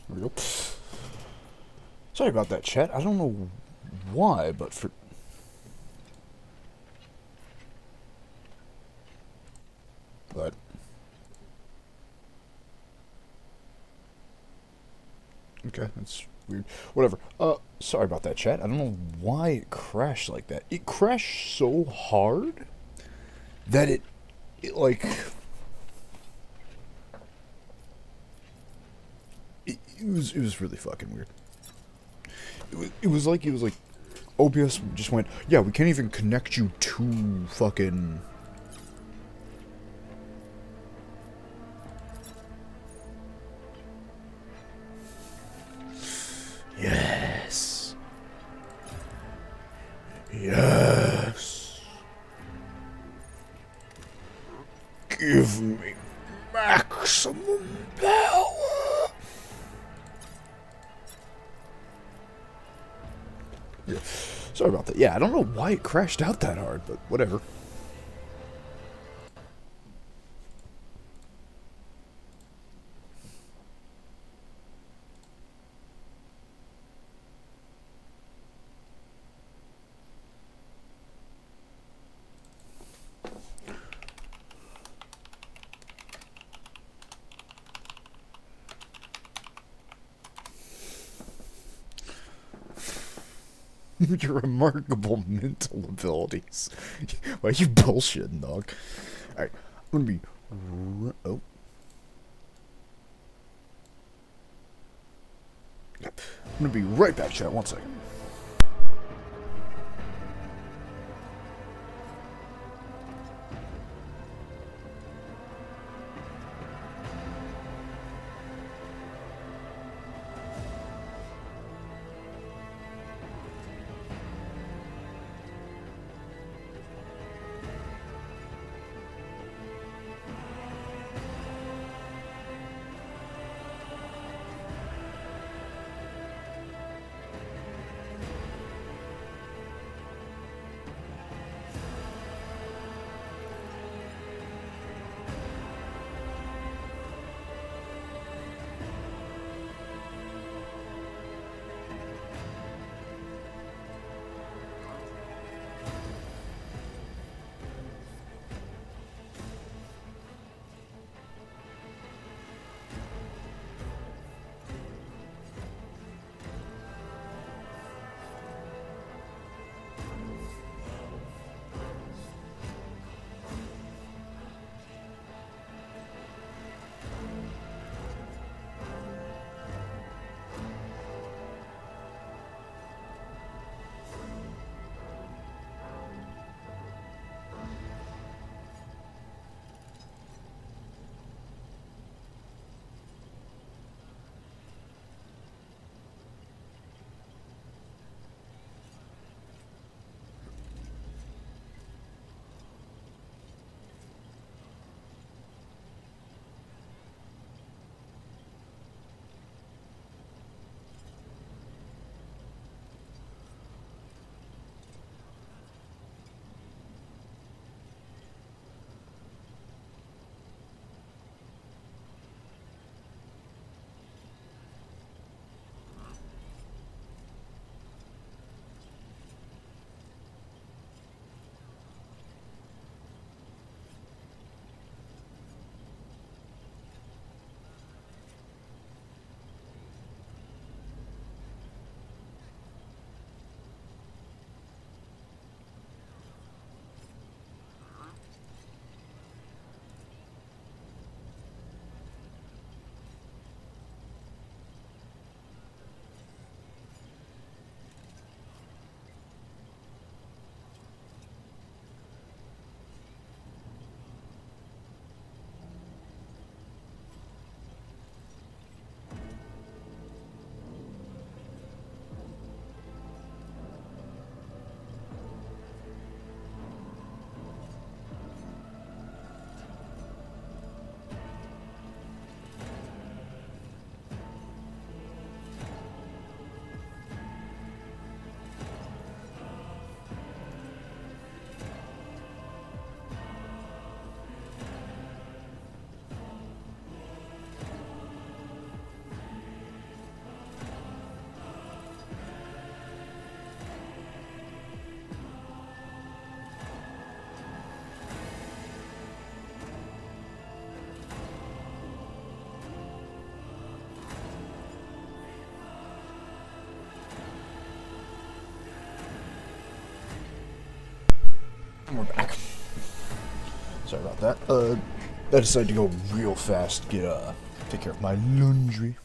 There we go. Sorry about that, chat. I don't know why, but for... But... Okay, that's weird. Whatever. Sorry about that, chat. I don't know why it crashed like that. It crashed so hard that it like... It was really fucking weird. It was like OBS just went, yeah, we can't even connect you to fucking... Yes. Yes. Give me maximum power. Yeah. Sorry about that. Yeah, I don't know why it crashed out that hard, but whatever. Your remarkable mental abilities. Why are you bullshitting, dog? Alright, I'm gonna be... Oh. I'm gonna be right back, chat. 1 second. about that. I decided to go real fast, take care of my laundry.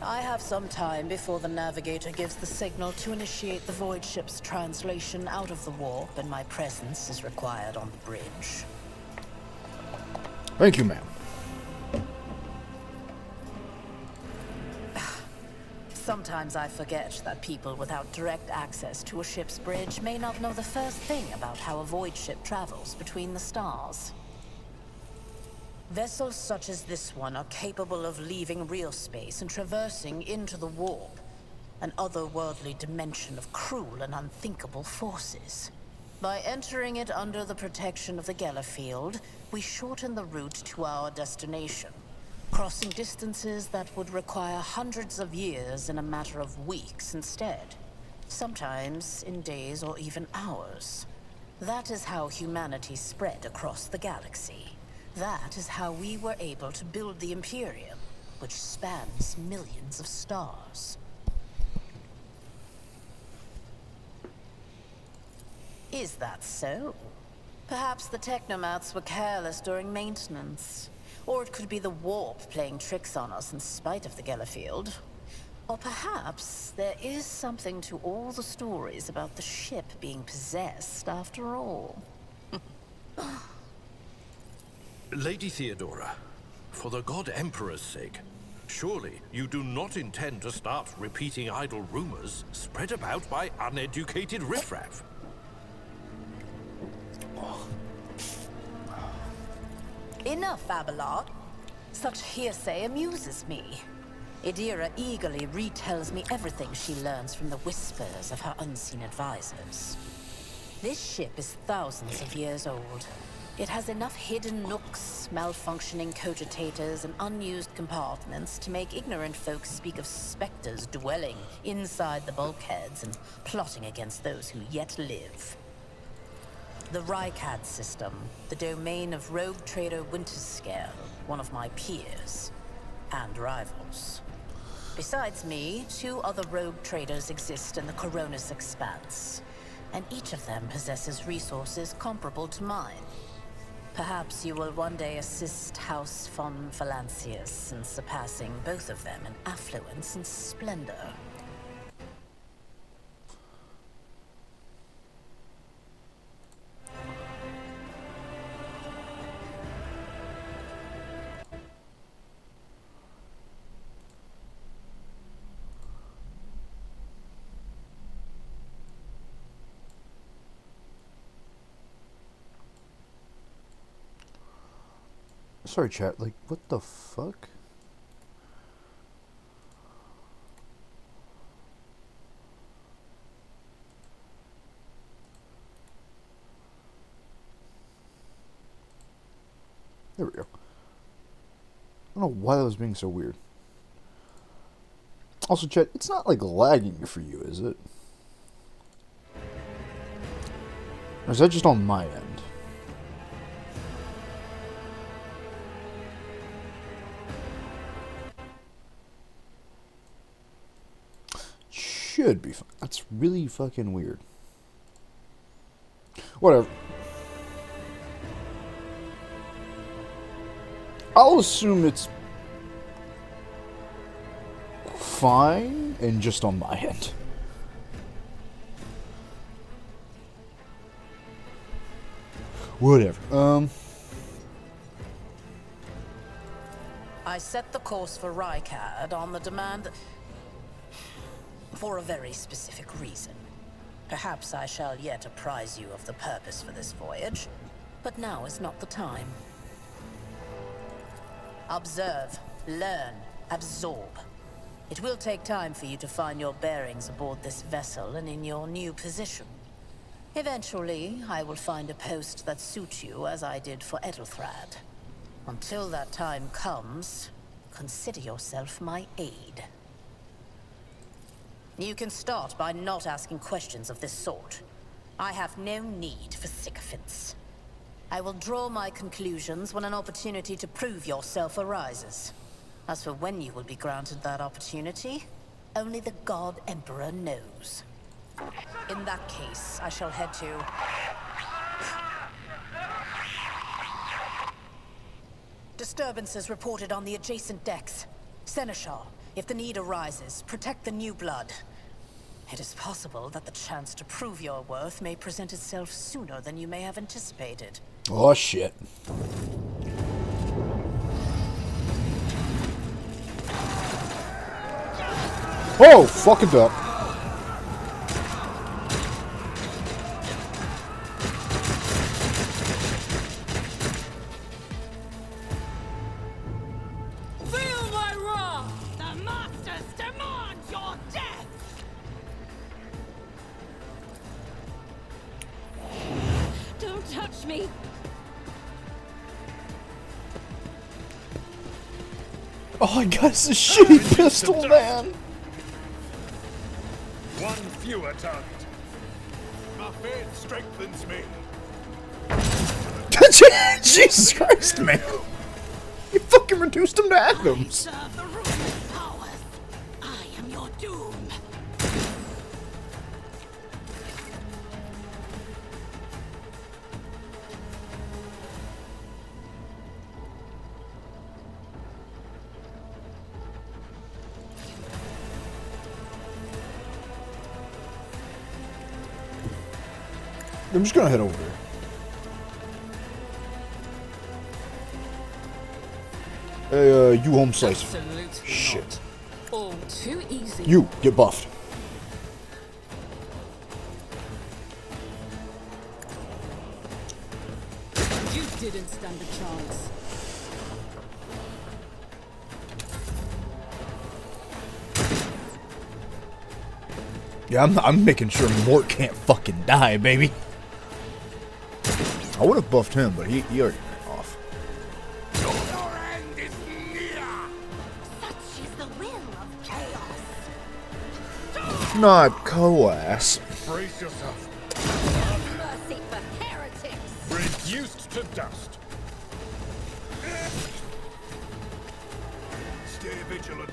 I have some time before the navigator gives the signal to initiate the void ship's translation out of the warp, and my presence is required on the bridge. Thank you, ma'am. Sometimes I forget that people without direct access to a ship's bridge may not know the first thing about how a void ship travels between the stars. Vessels such as this one are capable of leaving real space and traversing into the warp, an otherworldly dimension of cruel and unthinkable forces. By entering it under the protection of the Gellerfield, we shorten the route to our destination, crossing distances that would require hundreds of years in a matter of weeks instead, sometimes in days or even hours. That is how humanity spread across the galaxy. That is how we were able to build the Imperium, which spans millions of stars. Is that so? Perhaps the technomats were careless during maintenance. Or it could be the warp playing tricks on us in spite of the Gellerfield. Or perhaps there is something to all the stories about the ship being possessed after all. Lady Theodora, for the God Emperor's sake, surely you do not intend to start repeating idle rumors spread about by uneducated riffraff. Enough, Abelard. Such hearsay amuses me. Idira eagerly retells me everything she learns from the whispers of her unseen advisors. This ship is thousands of years old. It has enough hidden nooks, malfunctioning cogitators, and unused compartments to make ignorant folks speak of specters dwelling inside the bulkheads and plotting against those who yet live. The Rykad system, the domain of rogue trader Winterscale, one of my peers, and rivals. Besides me, 2 other rogue traders exist in the Coronis Expanse, and each of them possesses resources comparable to mine. Perhaps you will one day assist House von Valancius in surpassing both of them in affluence and splendor. Sorry, chat. Like, what the fuck? There we go. I don't know why that was being so weird. Also, chat, it's not like lagging for you, is it? Or is that just on my end? Should be fine. That's really fucking weird. Whatever. I'll assume it's fine and just on my end. Whatever. I set the course for Rykad on the demand for a very specific reason. Perhaps I shall yet apprise you of the purpose for this voyage, but now is not the time. Observe, learn, absorb. It will take time for you to find your bearings aboard this vessel and in your new position. Eventually, I will find a post that suits you as I did for Edelthrad. Until that time comes, consider yourself my aide. You can start by not asking questions of this sort. I have no need for sycophants. I will draw my conclusions when an opportunity to prove yourself arises. As for when you will be granted that opportunity, only the God Emperor knows. In that case, I shall head to... Disturbances reported on the adjacent decks. Seneschal, if the need arises, protect the new blood. It is possible that the chance to prove your worth may present itself sooner than you may have anticipated. Oh, shit. Oh, fucking duck. Feel my wrath! The masters demand your death! Don't touch me! Oh, I guess a shitty pistol, man. One fewer target. My faith strengthens me. Jesus Christ, man. You fucking reduced him to atoms. Serve the ruler's powers! I am your doom! I'm just gonna head over there. Hey, you home slicer. Absolutely Shit. not. All too easy. You, get buffed. You didn't stand a chance. Yeah, I'm making sure Mort can't fucking die, baby. I would have buffed him, but he already ran off. Your end is near. Such is the will of chaos. Not Coas. Brace yourself. Mercy for heretics. Reduced to dust. Stay vigilant.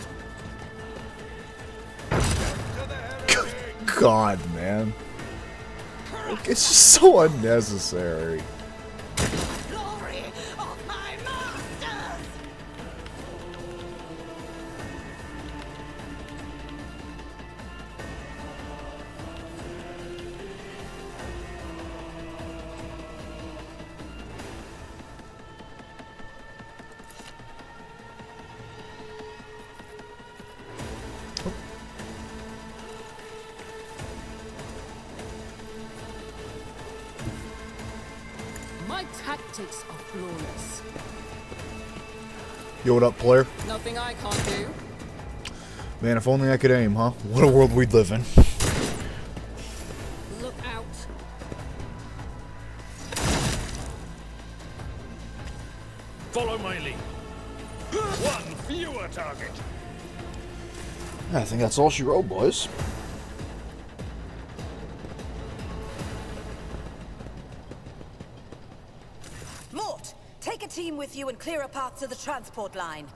To the heretic. God, man. Like, it's just so unnecessary. Glory of my masters! My tactics are flawless. Yo, what up, player? Nothing I can't do. Man, if only I could aim, huh? What a world we'd live in. Look out. Follow my lead. One fewer target. I think that's all she wrote, boys. Mort, take a team with you and clear a path to the transport line.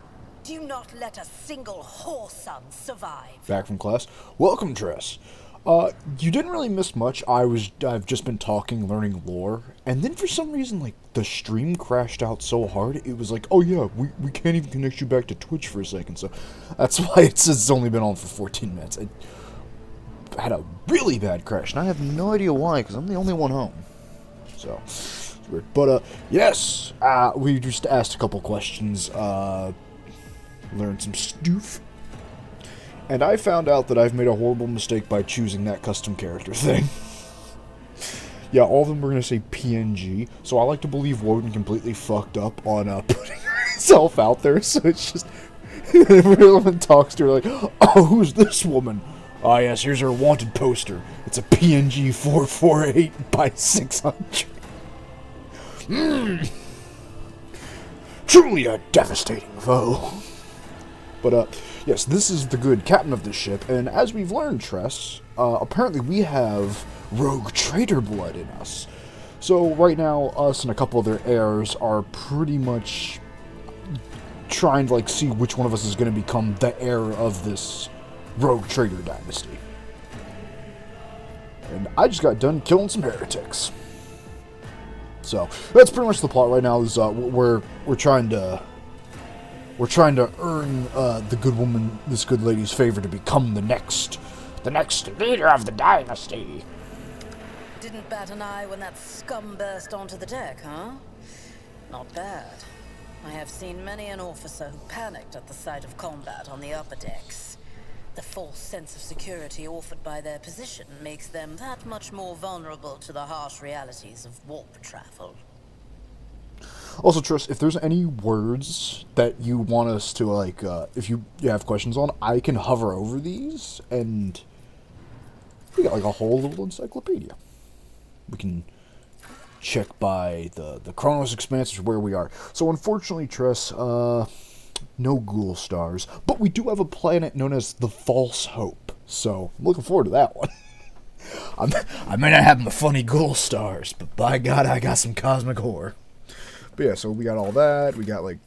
Do not let a single whoreson survive. Back from class. Welcome, Tress. You didn't really miss much. I've just been talking, learning lore, and then for some reason, like, the stream crashed out so hard, it was like, oh yeah, we can't even connect you back to Twitch for a second, so that's why it's only been on for 14 minutes. I had a really bad crash, and I have no idea why, because I'm the only one home. So, it's weird. But, yes, we just asked a couple questions, learned some stuff. And I found out that I've made a horrible mistake by choosing that custom character thing. Yeah, all of them were going to say PNG, so I like to believe Woden completely fucked up on putting herself out there, so it's just... everyone talks to her like, oh, who's this woman? Ah, yes, here's her wanted poster. It's a PNG 448 by 600. Truly a devastating foe. But, yes, this is the good captain of this ship, and as we've learned, Tress, apparently we have rogue traitor blood in us. So right now, us and a couple other heirs are pretty much trying to, like, see which one of us is going to become the heir of this rogue traitor dynasty. And I just got done killing some heretics. So, that's pretty much the plot right now, is, we're trying to earn the good woman, this good lady's favor to become the next leader of the dynasty. Didn't bat an eye when that scum burst onto the deck, huh? Not bad. I have seen many an officer who panicked at the sight of combat on the upper decks. The false sense of security offered by their position makes them that much more vulnerable to the harsh realities of warp travel. Also, Triss, if there's any words that you want us to, like, if you have questions on, I can hover over these, and we got, like, a whole little encyclopedia. We can check by the Chronos Expanse, which is where we are. So, unfortunately, Triss, no Ghoul Stars, but we do have a planet known as the False Hope, so I'm looking forward to that one. I may not have my funny Ghoul Stars, but by God, I got some cosmic horror. But yeah, so we got all that, we got, like...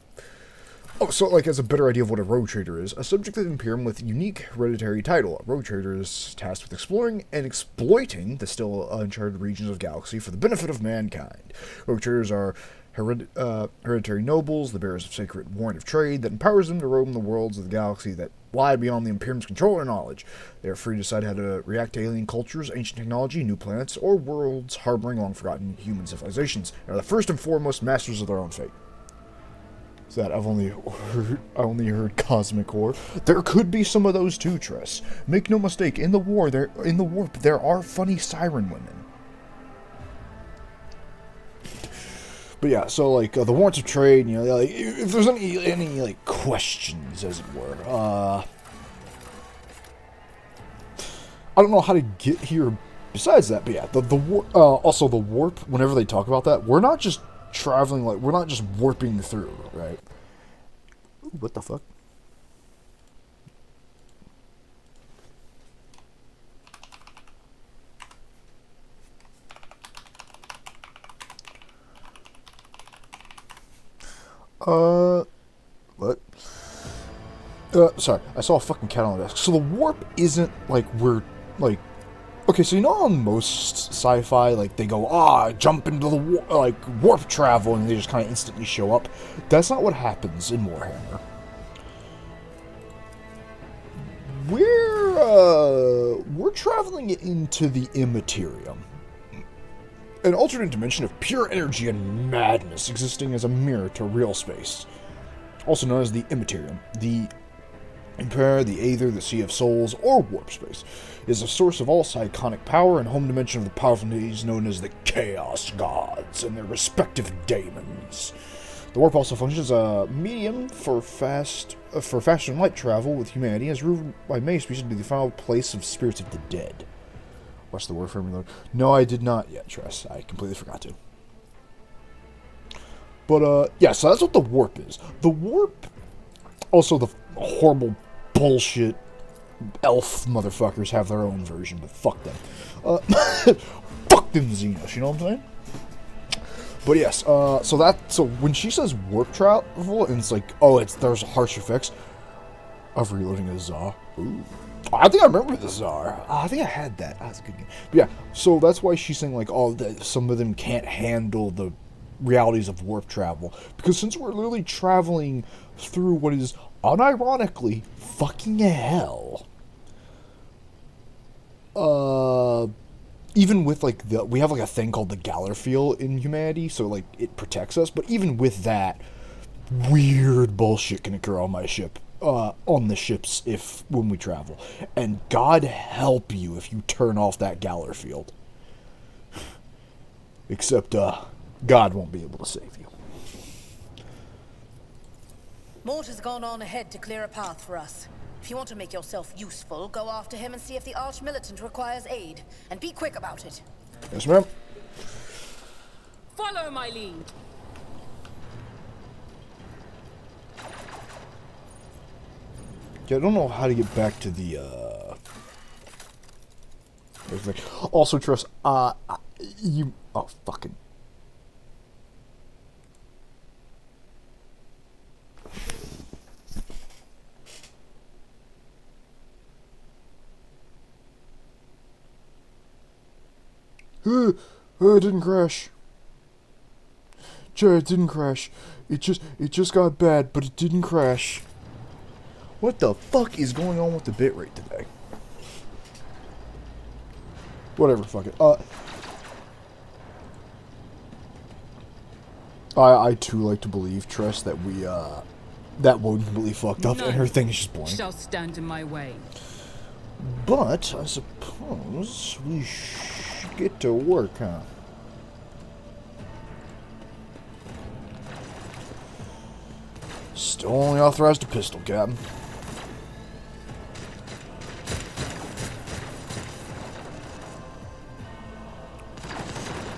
Oh, so, like, as a better idea of what a rogue trader is, a subject of the Imperium with a unique hereditary title. A rogue trader is tasked with exploring and exploiting the still uncharted regions of the galaxy for the benefit of mankind. Rogue traders are hereditary nobles, the bearers of sacred warrant of trade that empowers them to roam the worlds of the galaxy that lie beyond the Imperium's control or knowledge. They are free to decide how to react to alien cultures, ancient technology, new planets, or worlds harboring long-forgotten human civilizations. They are the first and foremost masters of their own fate. So that I only heard cosmic horror. There could be some of those too, Tress. Make no mistake, in the warp there are funny siren women. But yeah, so like the warrants of trade, you know, like if there's any like questions, as it were, I don't know how to get here. Besides that, but yeah, also the warp. Whenever they talk about that, we're not just traveling, like we're not just warping through, right? Ooh, what the fuck? What? Sorry, I saw a fucking cat on the desk. So the warp isn't like we're like. Okay, so you know on most sci-fi, like, they go, jump into the, warp travel, and they just kind of instantly show up. That's not what happens in Warhammer. We're traveling into the Immaterium. An alternate dimension of pure energy and madness existing as a mirror to real space. Also known as the Immaterium. The Empire, the Aether, the Sea of Souls, or Warp Space, is a source of all psychonic power and home dimension of the powerful entities known as the Chaos Gods and their respective daemons. The warp also functions as a medium for faster and light travel with humanity, as ruled by many species to be the final place of spirits of the dead. Watch the word for me, Lord. No, I did not yet, Tress. I completely forgot to. But, yeah, so that's what the warp is. The warp, also the horrible bullshit elf motherfuckers have their own version, but fuck them. Fuck them Xenos, you know what I'm saying? But yes, so when she says warp travel, and it's like, there's harsh effects of reloading a Tsar. Ooh. I think I remember the Tsar. I think I had that. That's a good game. But yeah, so that's why she's saying, like, some of them can't handle the realities of warp travel. Because since we're literally traveling through what is, unironically, fucking hell. Even with, like, we have, like, a thing called the Galar field in humanity, so, like, it protects us. But even with that, weird bullshit can occur on my ship. On the ships when we travel. And God help you if you turn off that Galar field. Except, God won't be able to save you. Mort has gone on ahead to clear a path for us. If you want to make yourself useful, go after him and see if the Arch-Militant requires aid. And be quick about it. Yes, ma'am. Follow my lead. Yeah, I don't know how to get back to the, everything. Also, Trust, you... Oh, fucking... It didn't crash. It didn't crash. It just got bad, but it didn't crash. What the fuck is going on with the bitrate today? Whatever, fuck it. I too like to believe, Tress, that we, that Woden completely fucked up and her thing is just blank. Shall stand in my way. But, I suppose we should get to work, huh? Still only authorized a pistol, Captain.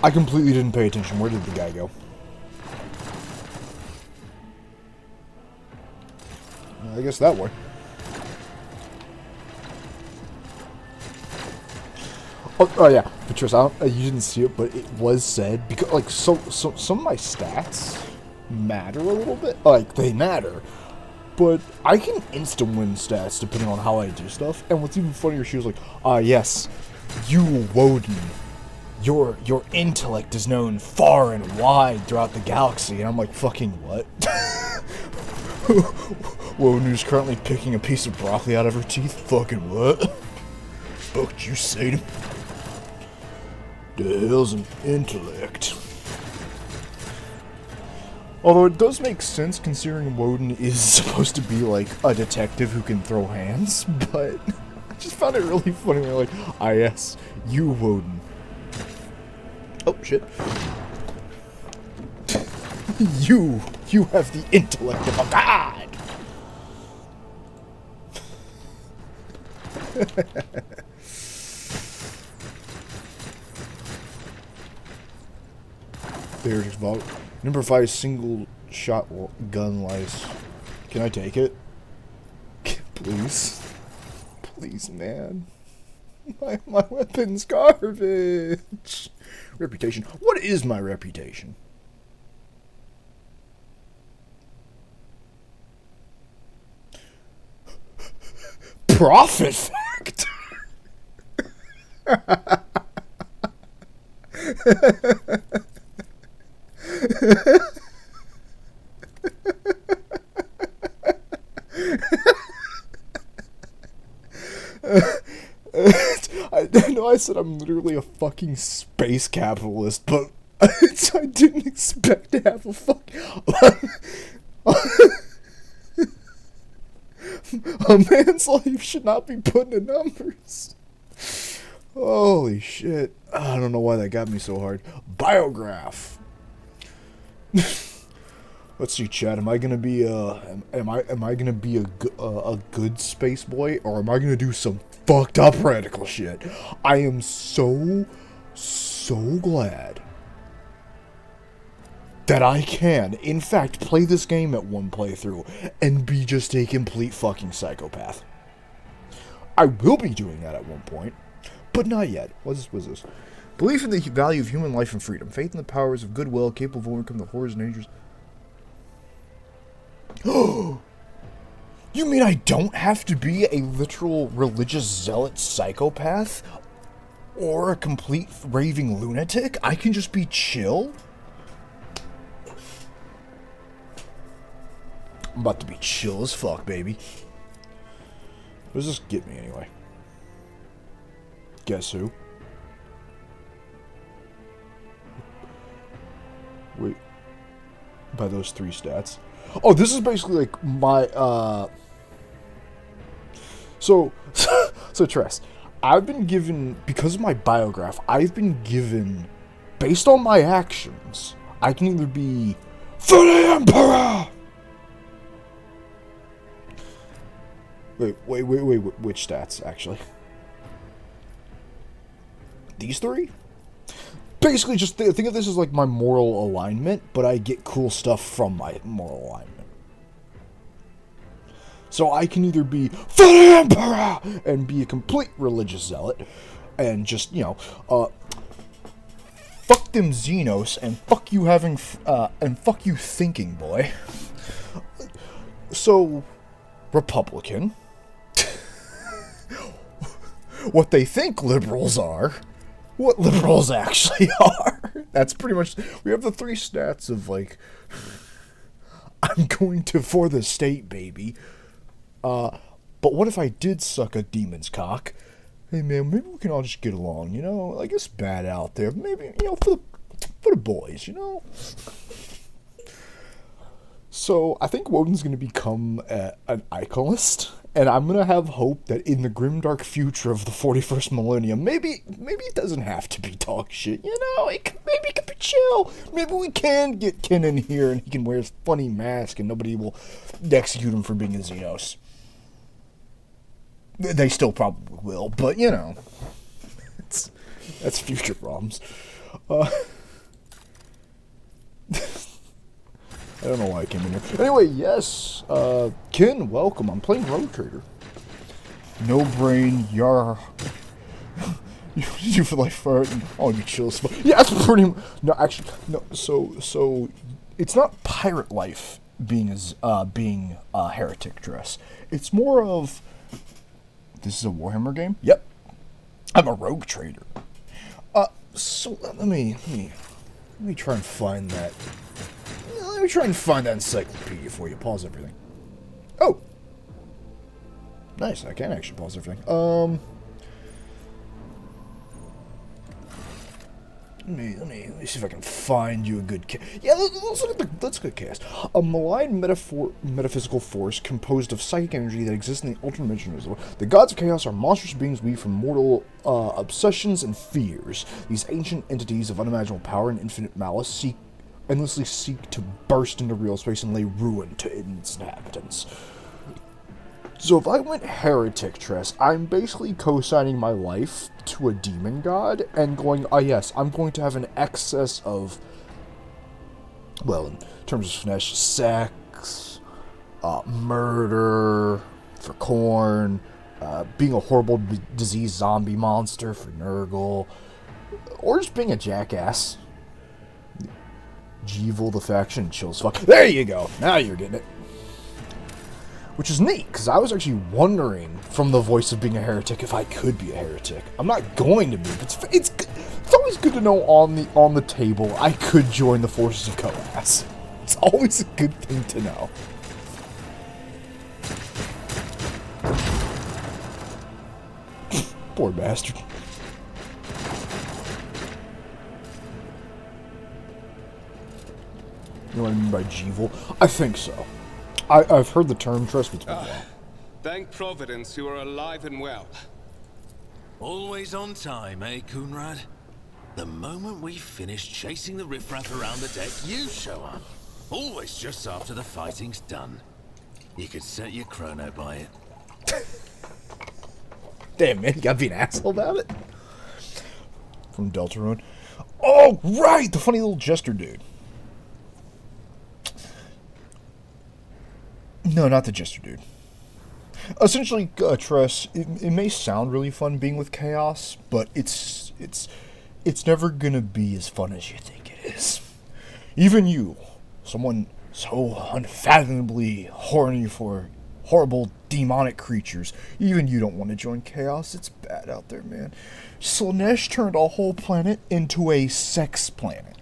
I completely didn't pay attention. Where did the guy go? I guess that way. Oh yeah, Patricia, you didn't see it, but it was said because like so some of my stats matter a little bit. Like they matter, but I can instant win stats depending on how I do stuff. And what's even funnier, she was like, yes, you Woden, your intellect is known far and wide throughout the galaxy. And I'm like, fucking what? Woden, who's currently picking a piece of broccoli out of her teeth. Fucking what? Fuck you, say to me? The hell's an intellect? Although it does make sense considering Woden is supposed to be like a detective who can throw hands, but I just found it really funny. They're like, yes, you Woden. Oh shit. You have the intellect of a god! There's about number 5 single shot gun lice. Can I take it? Please. Please, man. My weapon's garbage. Reputation. What is my reputation? Profit factor. I know I said I'm literally a fucking space capitalist, but I didn't expect to have a a man's life should not be put into numbers. Holy shit. I don't know why that got me so hard. Biograph. Let's see, Chad. Am I gonna be am I gonna be a good space boy, or am I gonna do some fucked up radical shit? I am so glad that I can, in fact, play this game at one playthrough and be just a complete fucking psychopath. I will be doing that at one point, but not yet. What's this? Belief in the value of human life and freedom. Faith in the powers of goodwill, capable of overcoming the horrors and dangers. Oh! You mean I don't have to be a literal religious zealot psychopath? Or a complete raving lunatic? I can just be chill? I'm about to be chill as fuck, baby. What does this get me anyway? Guess who? Wait. By those 3 stats. Oh, this is basically like my, So, Tress, I've been given, because of my biograph, I've been given, based on my actions, I can either be for the Emperor! Wait, which stats, actually? These 3? Basically, just think of this as like my moral alignment, but I get cool stuff from my moral alignment. So I can either be for the Emperor and be a complete religious zealot and just, fuck them Xenos and fuck you and fuck you thinking, boy. So, Republican. What they think liberals are. What liberals actually are. That's pretty much... We have the 3 stats of, like... I'm going to for the state, baby. But what if I did suck a demon's cock? Hey, man, maybe we can all just get along, Like, it's bad out there. Maybe, for the boys, So, I think Woden's going to become an iconist, and I'm going to have hope that in the grimdark future of the 41st millennium, maybe it doesn't have to be dog shit, maybe it could be chill. Maybe we can get Ken in here and he can wear his funny mask and nobody will execute him for being a Xenos. They still probably will, but, that's future problems. I don't know why I came in here. Anyway, yes, Ken, welcome. I'm playing Rogue Trader. No brain, yar. You feel like farting. Oh, you chill. Yeah, that's pretty. No, actually, no. So, it's not pirate life being a heretic dress. It's more of. This is a Warhammer game. Yep, I'm a Rogue Trader. So let me try and find that. Let me try and find that encyclopedia for you. Pause everything. Oh! Nice, I can actually pause everything. Let me see if I can find you a good cast. Yeah, let's look at cast. A malign metaphysical force composed of psychic energy that exists in the ultimate dimension. The gods of chaos are monstrous beings weaved from mortal obsessions and fears. These ancient entities of unimaginable power and infinite malice endlessly seek to burst into real space and lay ruin to its inhabitants. So if I went heretic Tress, I'm basically co-signing my life to a demon god and going, yes, I'm going to have an excess of, well, in terms of finesse, sex, murder for Korn, being a horrible disease zombie monster for Nurgle, or just being a jackass. Jeevil the faction, chills fuck. There you go. Now you're getting it. Which is neat, because I was actually wondering from the voice of being a heretic if I could be a heretic. I'm not going to be, but it's always good to know on the table I could join the forces of Coas. It's always a good thing to know. Poor bastard. You know what I mean by Jeevil? I think so. I've heard the term, trust me. Thank Providence you are alive and well. Always on time, eh, Coonrad? The moment we finish chasing the riffraff around the deck, you show up. Always just after the fighting's done. You could set your chrono by it. Damn, man, you gotta be an asshole about it. From Deltarune. Oh, right! The funny little jester dude. No, not the jester dude. Essentially, Tress, it may sound really fun being with Chaos, but it's never gonna be as fun as you think it is. Even you, someone so unfathomably horny for horrible demonic creatures, even you don't want to join Chaos. It's bad out there, man. Slaanesh turned a whole planet into a sex planet.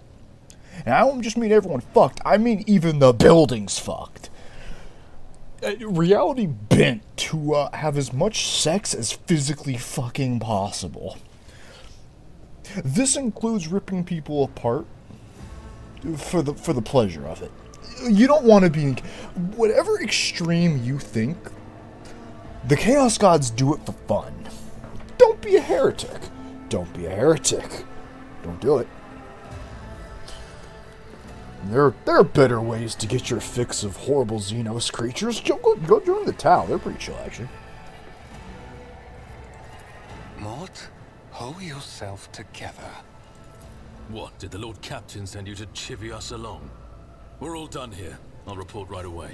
And I don't just mean everyone fucked, I mean even the buildings fucked. Reality bent to have as much sex as physically fucking possible. This includes ripping people apart for the pleasure of it. You don't want to be whatever extreme you think. The Chaos Gods do it for fun. Don't be a heretic. Don't be a heretic. Don't do it. There are better ways to get your fix of horrible Xenos creatures. Go join the Tau. They're pretty chill, actually. Mort, hold yourself together. What, did the Lord Captain send you to chivvy us along? We're all done here. I'll report right away.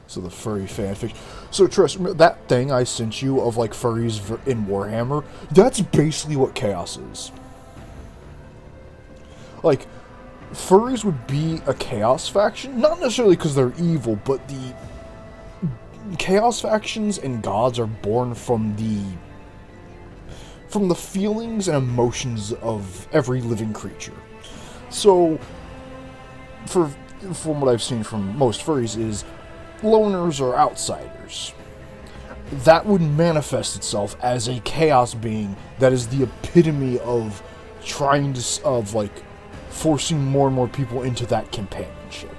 So the furry fanfic. So trust me, that thing I sent you of like furries in Warhammer, that's basically what chaos is. Like, furries would be a chaos faction, not necessarily because they're evil, but the chaos factions and gods are born from the feelings and emotions of every living creature. So, from what I've seen from most furries is loners or outsiders. That would manifest itself as a chaos being that is the epitome of forcing more and more people into that companionship.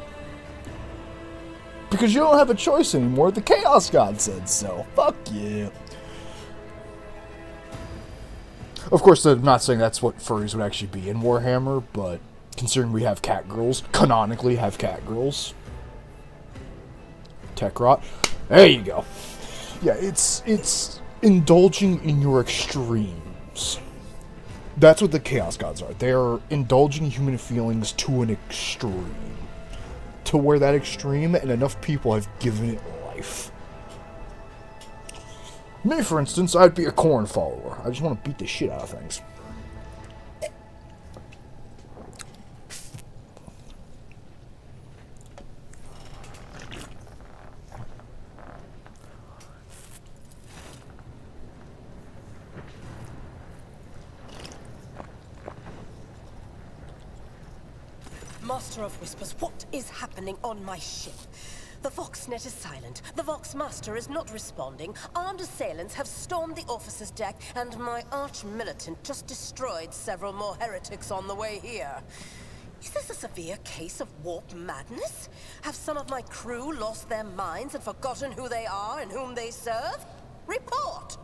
Because you don't have a choice anymore, the Chaos God said so. Fuck you. Of course, I'm not saying that's what furries would actually be in Warhammer, but considering we have cat girls, canonically have cat girls. Tech rot. There you go. Yeah, it's indulging in your extremes. That's what the Chaos Gods are. They are indulging human feelings to an extreme. To where that extreme and enough people have given it life. Me, for instance, I'd be a corn follower. I just want to beat the shit out of things. Master of Whispers, what is happening on my ship? The Voxnet is silent. The Voxmaster is not responding. Armed assailants have stormed the officer's deck, and my arch-militant just destroyed several more heretics on the way here. Is this a severe case of warp madness? Have some of my crew lost their minds and forgotten who they are and whom they serve? Report!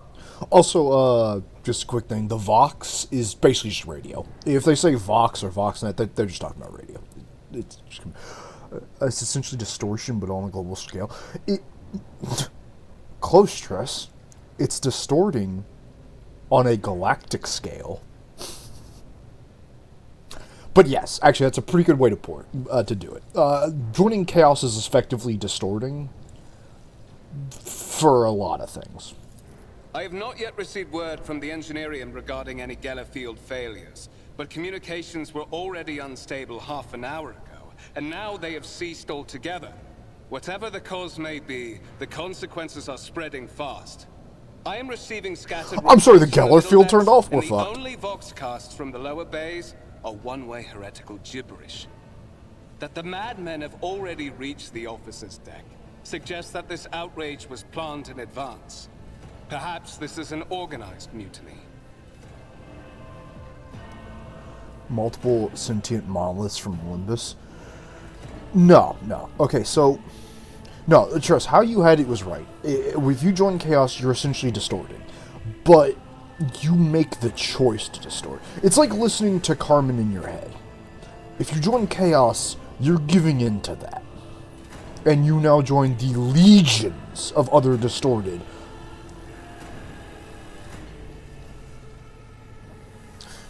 Also, just a quick thing. The Vox is basically just radio. If they say Vox or Voxnet, they're just talking about radio. It's essentially distortion, but on a global scale. Close stress, it's distorting on a galactic scale. But yes, actually, that's a pretty good way to do it. Joining Chaos is effectively distorting for a lot of things. I have not yet received word from the Engineerium regarding any Geller field failures, but communications were already unstable half an hour ago, and now they have ceased altogether. Whatever the cause may be, the consequences are spreading fast. I am receiving scattered... I'm sorry, the Geller field turned off. We're fucked. The only Voxcasts from the lower bays are one-way heretical gibberish. That the madmen have already reached the officer's deck suggests that this outrage was planned in advance. Perhaps this is an organized mutiny. Multiple sentient monoliths from Olympus? No. Okay, so... No, trust, how you had it was right. If you join Chaos, you're essentially distorted. But you make the choice to distort. It's like listening to Carmen in your head. If you join Chaos, you're giving in to that. And you now join the legions of other distorted.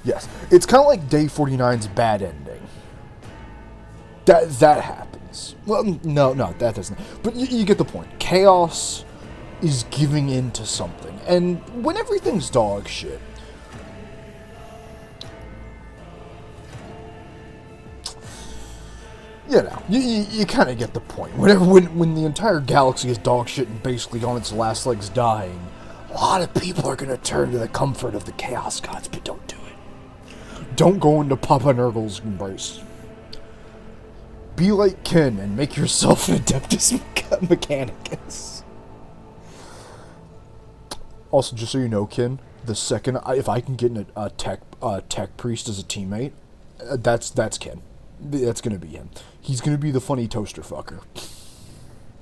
Yes, it's kind of like Day 49's bad ending. That happens. Well, no, that doesn't. But you get the point. Chaos is giving in to something. And when everything's dog shit, you know, you kind of get the point. When the entire galaxy is dog shit and basically on its last legs dying, a lot of people are going to turn to the comfort of the Chaos Gods, but don't do it. Don't go into Papa Nurgle's embrace. Be like Ken and make yourself an Adeptus Mechanicus. Also, just so you know, Ken, the second if I can get a tech priest as a teammate, that's Ken. That's gonna be him. He's gonna be the funny toaster fucker.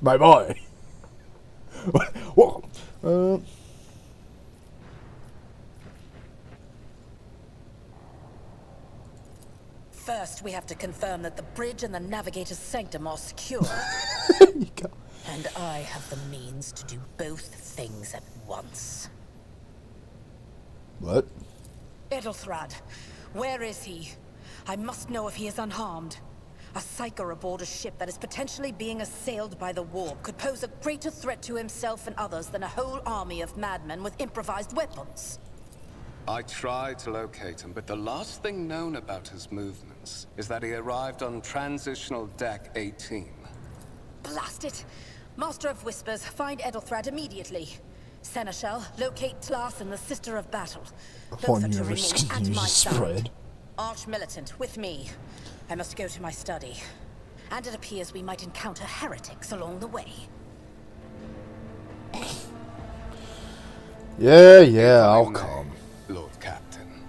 My boy. Well, First, we have to confirm that the bridge and the navigator's sanctum are secure. there you go. And I have the means to do both things at once. What? Edelthrad, where is he? I must know if he is unharmed. A psyker aboard a ship that is potentially being assailed by the warp could pose a greater threat to himself and others than a whole army of madmen with improvised weapons. I tried to locate him, but the last thing known about his movements is that he arrived on transitional deck 18. Blast it! Master of Whispers, find Edelthrad immediately. Seneschal, locate Tlas and the Sister of Battle. Both are to remain at my side. Arch-militant, with me. I must go to my study. And it appears we might encounter heretics along the way. Yeah, I'll come. Lord Captain.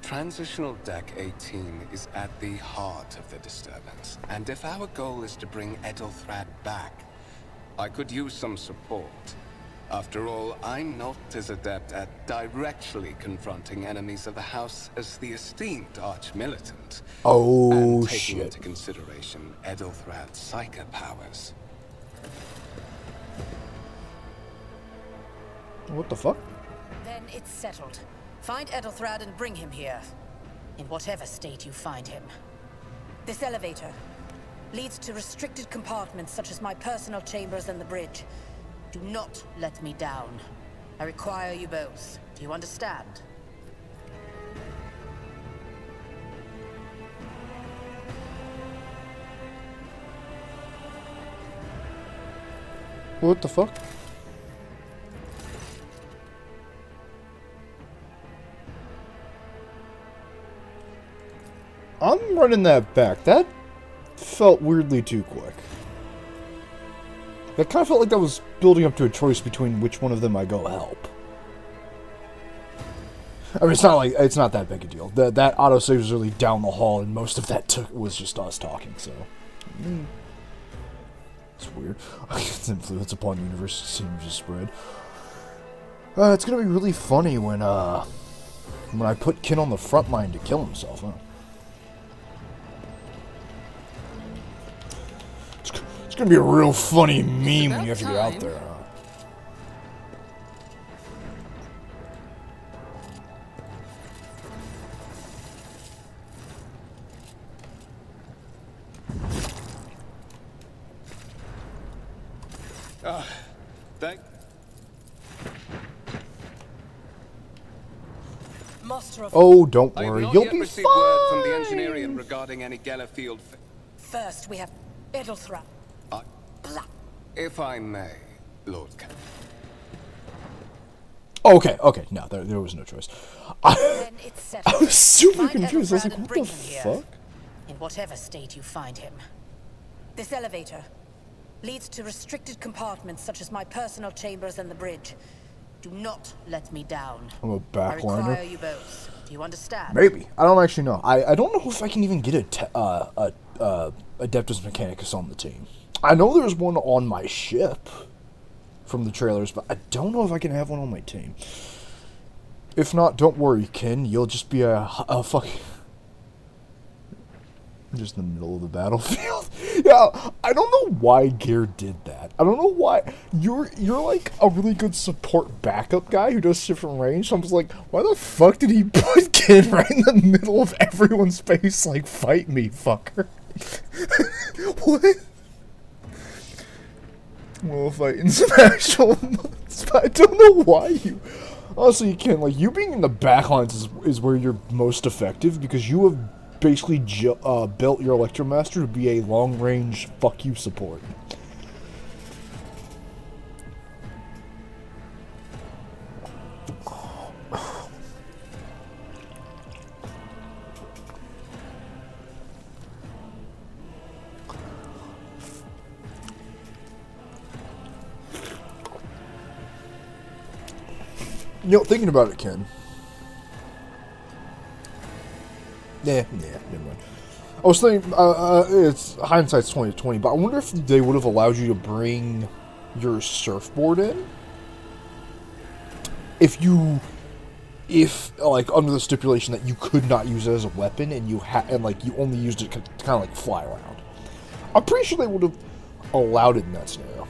Transitional Deck 18 is at the heart of the disturbance. And if our goal is to bring Edelthrad back, I could use some support. After all, I'm not as adept at directly confronting enemies of the House as the esteemed Arch-Militant. Oh, and taking shit. into consideration Edelthrad's psychic powers. What the fuck? Then it's settled. Find Edelthrad and bring him here. In whatever state you find him. This elevator leads to restricted compartments such as my personal chambers and the bridge. Do not let me down. I require you both. Do you understand? What the fuck? I'm running that back. That felt weirdly too quick. That kind of felt like that was building up to a choice between which one of them I go help. I mean, it's not that big a deal. That autosave was really down the hall, and most of that was just us talking. So it's weird. Its influence upon the universe seems to spread. It's gonna be really funny when I put Kin on the front line to kill himself. Huh? It's gonna be a real funny meme when you have to get out there, huh? Thank... Oh, don't worry, I've not you'll yet be received fine. word from the Engineering regarding any Gellerfield... First, we have Edelthrad. If I may, Lord Captain. Okay, no, there was no choice. Then it's settled. I was super Find confused. I was Edelthrad like, and what bring the him here. fuck? In whatever state you find him. This elevator leads to restricted compartments such as my personal chambers and the bridge. Do not let me down. I'm a I require backliner. you both. Do you understand? Maybe. I don't actually know. I don't know if I can even get a Adeptus Mechanicus on the team. I know there's one on my ship from the trailers, but I don't know if I can have one on my team. If not, don't worry, Ken. You'll just be a fucking... just in the middle of the battlefield. Yeah, I don't know why Gear did that. I don't know why. You're like a really good support backup guy who does shit from range. So I'm just like, why the fuck did he put Ken right in the middle of everyone's face? Like, fight me, fucker. What? We'll fight in some actual months, but I don't know why you... Honestly, you can't. Like, you being in the backlines is where you're most effective, because you have basically built your Electromaster to be a long-range fuck you support. You know, thinking about it, Ken. Never mind. I was thinking, it's hindsight's 20/20, but I wonder if they would have allowed you to bring your surfboard in. If like under the stipulation that you could not use it as a weapon, and you only used it to kind of like fly around. I'm pretty sure they would have allowed it in that scenario.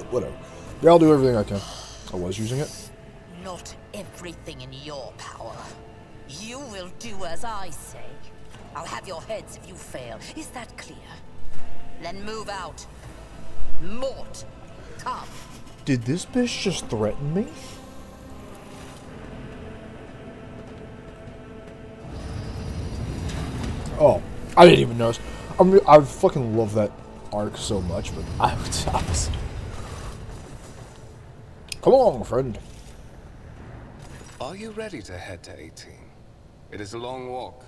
Whatever. Yeah, I'll do everything I can. I was using it. Not everything in your power. You will do as I say. I'll have your heads if you fail. Is that clear? Then move out. Mort, come. Did this bitch just threaten me? Oh, I didn't even notice. I fucking love that arc so much, but I was... Come along, friend. Are you ready to head to 18? It is a long walk,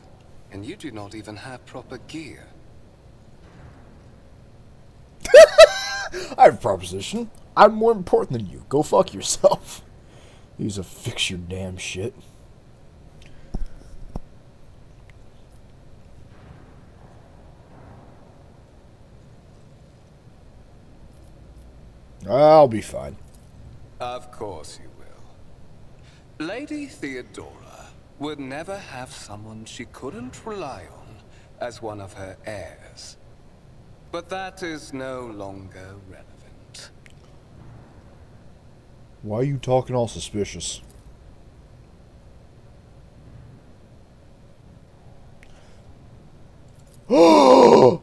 and you do not even have proper gear. I have a proposition. I'm more important than you. Go fuck yourself. Use a fix your damn shit. I'll be fine. Of course you will. Lady Theodora would never have someone she couldn't rely on as one of her heirs. But that is no longer relevant. Why are you talking all suspicious? Oh!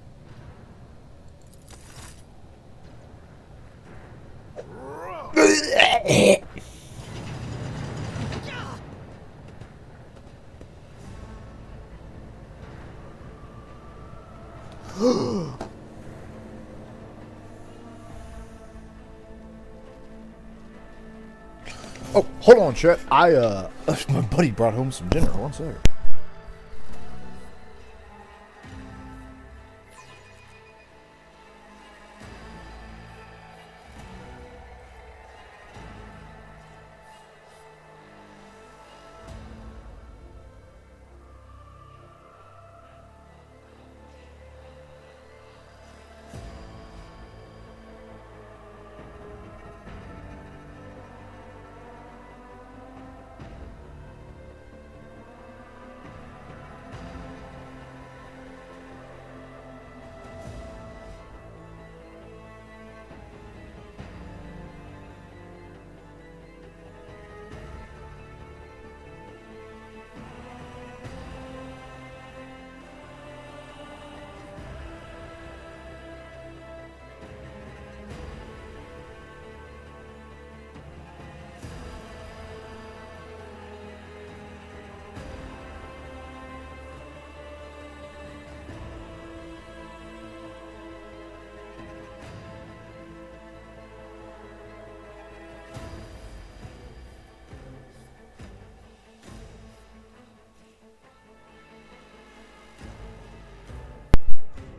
Oh, hold on, chat. My buddy brought home some dinner. One second.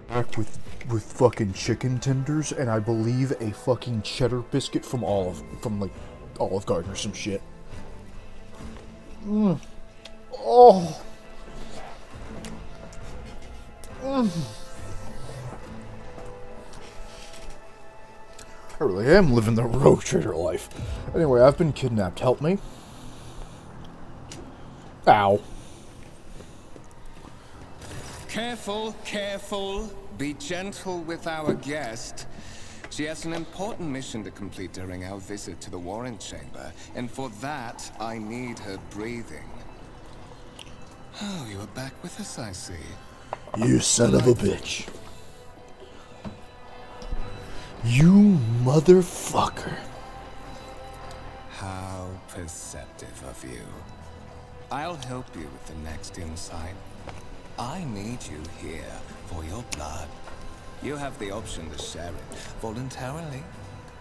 Back with fucking chicken tenders, and I believe a fucking cheddar biscuit from like Olive Garden or some shit. Oh. I really am living the rogue trader life. Anyway, I've been kidnapped. Help me. Ow. Careful, careful. Be gentle with our guest. She has an important mission to complete during our visit to the Warren Chamber, and for that, I need her breathing. Oh, you are back with us, I see. You son of a bitch. You motherfucker. How perceptive of you. I'll help you with the next insight. I need you here for your blood. You have the option to share it voluntarily,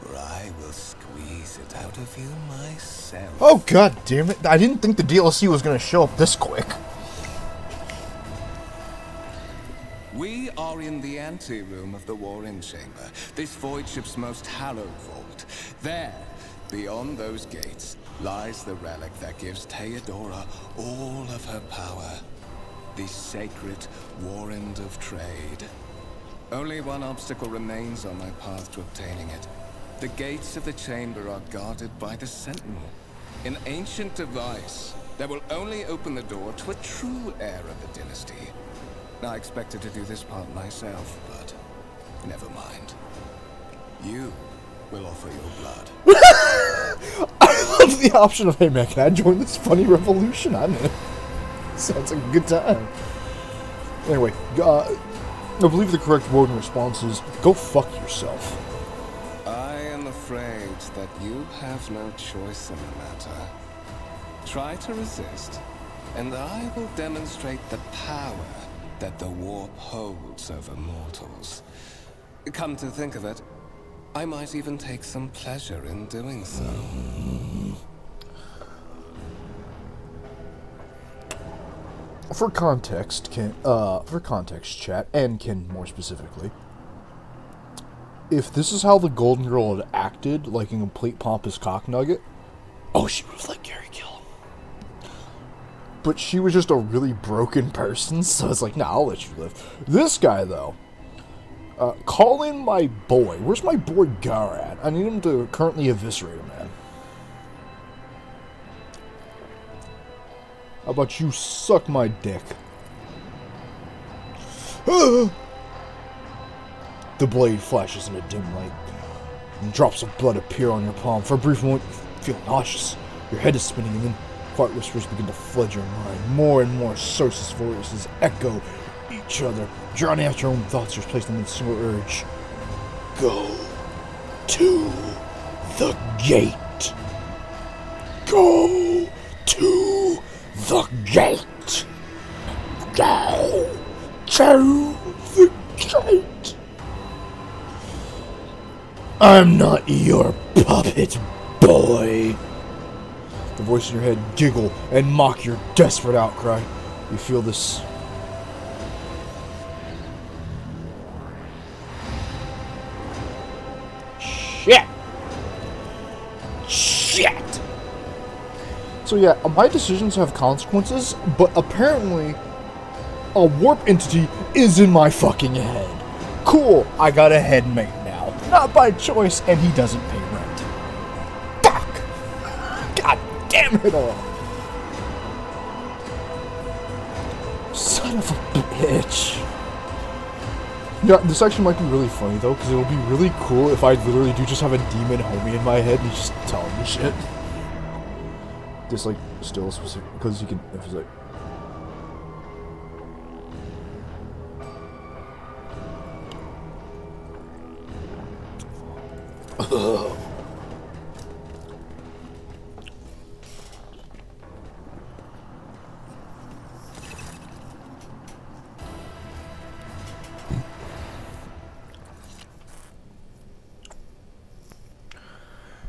or I will squeeze it out of you myself. Oh god damn it. I didn't think the DLC was gonna show up this quick. We are in the anteroom of the Warren Chamber, this void ship's most hallowed vault. There, beyond those gates, lies the relic that gives Theodora all of her power. The sacred Warrant of Trade. Only one obstacle remains on my path to obtaining it. The gates of the chamber are guarded by the Sentinel, an ancient device that will only open the door to a true heir of the dynasty. I expected to do this part myself, but never mind. You will offer your blood. I love the option of, hey man, can I join this funny revolution? I'm in. Sounds like a good time. Anyway, I believe the correct word in response is, go fuck yourself. I am afraid that you have no choice in the matter. Try to resist, and I will demonstrate the power that the warp holds over mortals. Come to think of it, I might even take some pleasure in doing so. For context, chat, and Ken more specifically, if this is how the Golden Girl had acted, like a complete pompous cock nugget, oh, she would have let Gary kill him. But she was just a really broken person, so it's like, nah, I'll let you live. This guy, though, call in my boy. Where's my boy Gar at? I need him to currently eviscerate a man. How about you suck my dick? The blade flashes in a dim light, and drops of blood appear on your palm. For a brief moment, you feel nauseous. Your head is spinning, and then quiet whispers begin to flood your mind. More and more sources voices echo each other, drowning out your own thoughts. You're placed in a single urge. Go to the gate. Go to the gate. Go to the gate. I'm not your puppet, boy. The voice in your head giggle and mock your desperate outcry. You feel this shit. So yeah, my decisions have consequences, but apparently a warp entity is in my fucking head. Cool, I got a headmate now. Not by choice, and he doesn't pay rent. Fuck! God damn it all! Son of a bitch. Yeah, this actually might be really funny though, because it would be really cool if I literally do just have a demon homie in my head and he's just telling me shit. Just like, still specific, because you can, if it's like,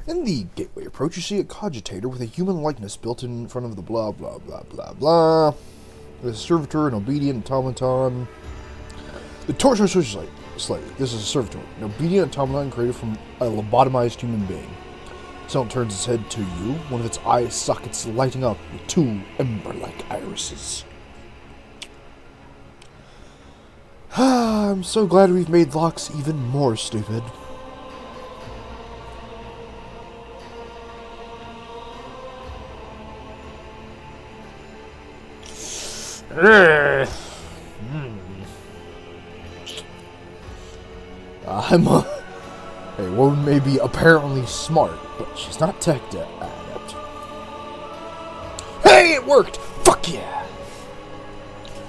in the gateway approach, you see a cogitator with a human likeness built in front of the blah blah blah blah blah. There's a servitor, an obedient automaton. The torso switches slightly. This is a servitor, an obedient automaton created from a lobotomized human being. Someone turns its head to you, one of its eye sockets lighting up with two ember-like irises. I'm so glad we've made Locks even more stupid. A woman may be apparently smart, but she's not tech adept. Hey, it worked! Fuck yeah!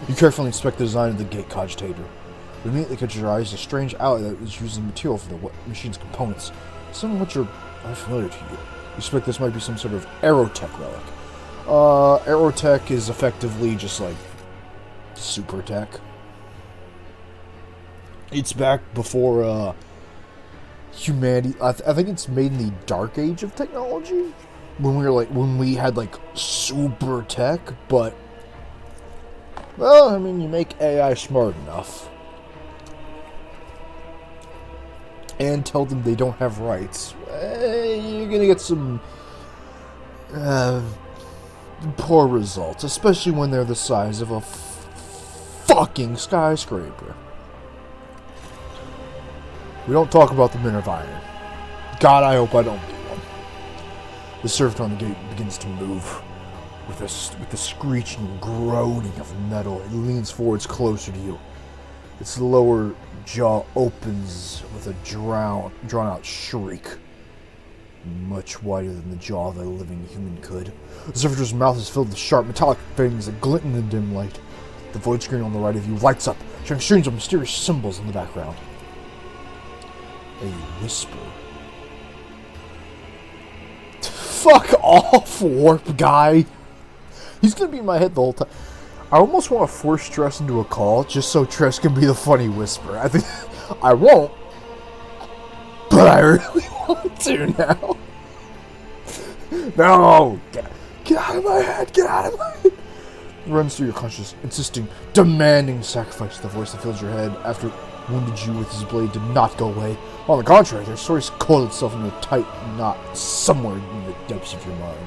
You carefully inspect the design of the gate cogitator. It immediately catches your eyes a strange alloy that is using material for the machine's components. Some of which are unfamiliar to you. You suspect this might be some sort of aerotech relic. Aerotech is effectively just like super tech. It's back before humanity. I think it's made in the dark age of technology, when we had like super tech. But well, I mean, you make AI smart enough and tell them they don't have rights, you're gonna get some poor results, especially when they're the size of a fucking skyscraper. We don't talk about the Men of Iron. God, I hope I don't be one. The servitor on the gate begins to move. With the screeching groaning of metal, it leans forwards closer to you. Its lower jaw opens with a drawn-out shriek. much wider than the jaw of a living human could. The servitor's mouth is filled with sharp metallic fangs that glint in the dim light. The void screen on the right of you lights up, showing streams of mysterious symbols in the background. A whisper. Fuck off, warp guy! He's gonna be in my head the whole time. I almost want to force Tress into a call just so Tress can be the funny whisper. I think I won't, but I really want to now. No! Get out of my head! Get out of my head! Runs through your consciousness, insisting, demanding sacrifice. The voice that fills your head after wounded you with his blade did not go away. On the contrary, their story coiled itself into a tight knot somewhere in the depths of your mind.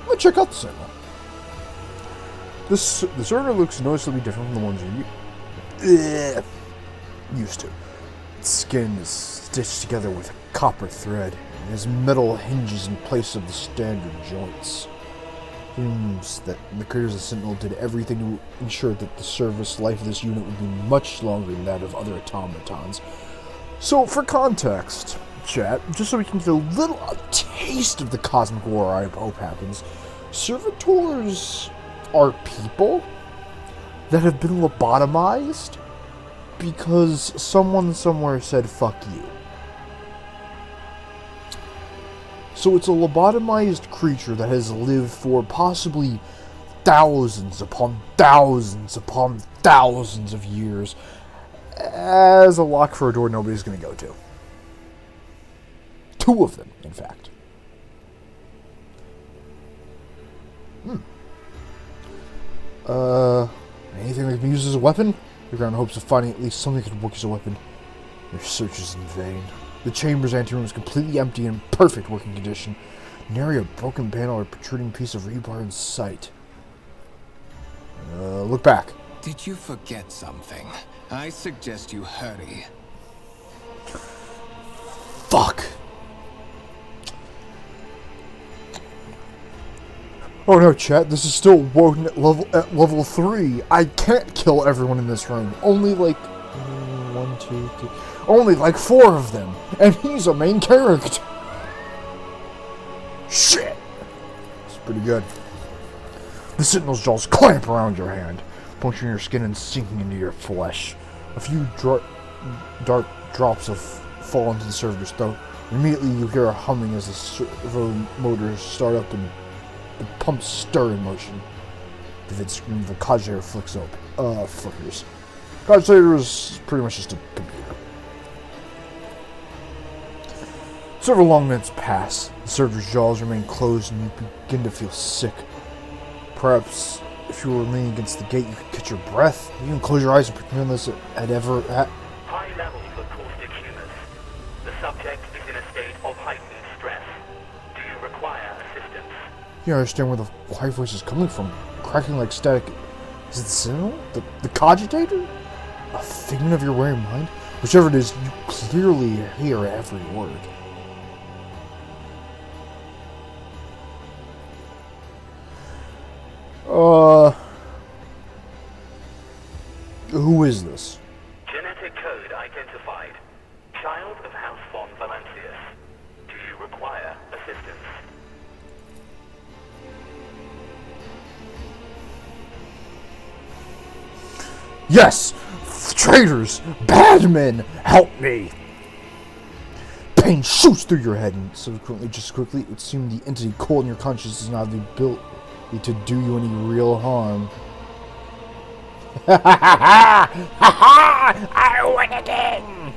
Let's check out the cinema. The server looks noticeably different from the ones you're used to. Its skin is stitched together with copper thread, and has metal hinges in place of the standard joints. Seems that the creators of Sentinel did everything to ensure that the service life of this unit would be much longer than that of other automatons. So, for context, chat, just so we can get a taste of the cosmic war I hope happens, servitors are people that have been lobotomized because someone somewhere said fuck you. So it's a lobotomized creature that has lived for possibly thousands upon thousands upon thousands of years as a lock for a door nobody's going to go to. 2 of them, in fact. Anything that can be used as a weapon? Your ground hopes of finding at least something that could work as a weapon. Your search is in vain. The chamber's anteroom is completely empty and in perfect working condition. Nary a broken panel or protruding piece of rebar in sight. Look back. Did you forget something? I suggest you hurry. Fuck. Oh no, chat, this is still Woden at level 3. I can't kill everyone in this room. Only like 1, 2, 3. Only like 4 of them. And he's a main character. Shit. It's pretty good. The Sentinel's jaws clamp around your hand, puncturing your skin and sinking into your flesh. A few dark drops of fall into the servitor's throat. Immediately you hear a humming as the servo motors start up and the pumps stir in motion. The vid screen of the Cogitator flickers. Cogitator is pretty much just a computer. Several long minutes pass. The server's jaws remain closed and you begin to feel sick. Perhaps if you were leaning against the gate, you could catch your breath. You can close your eyes and pretend this had ever High levels of caustic humus. The subject is in a state of heightened stress. Do you require assistance? You don't understand where the quiet voice is coming from. Cracking like static. Is it the Sentinel? The Cogitator? A figment of your weary mind? Whichever it is, you clearly hear every word. Who is this? Genetic code identified. Child of House von Valancius. Do you require assistance? Yes! Traitors! Bad men! Help me! Pain shoots through your head, and subsequently, just quickly, it would seem the entity cold in your consciousness does not have the ability to do you any real harm. Ha ha ha ha! Ha ha! I win again!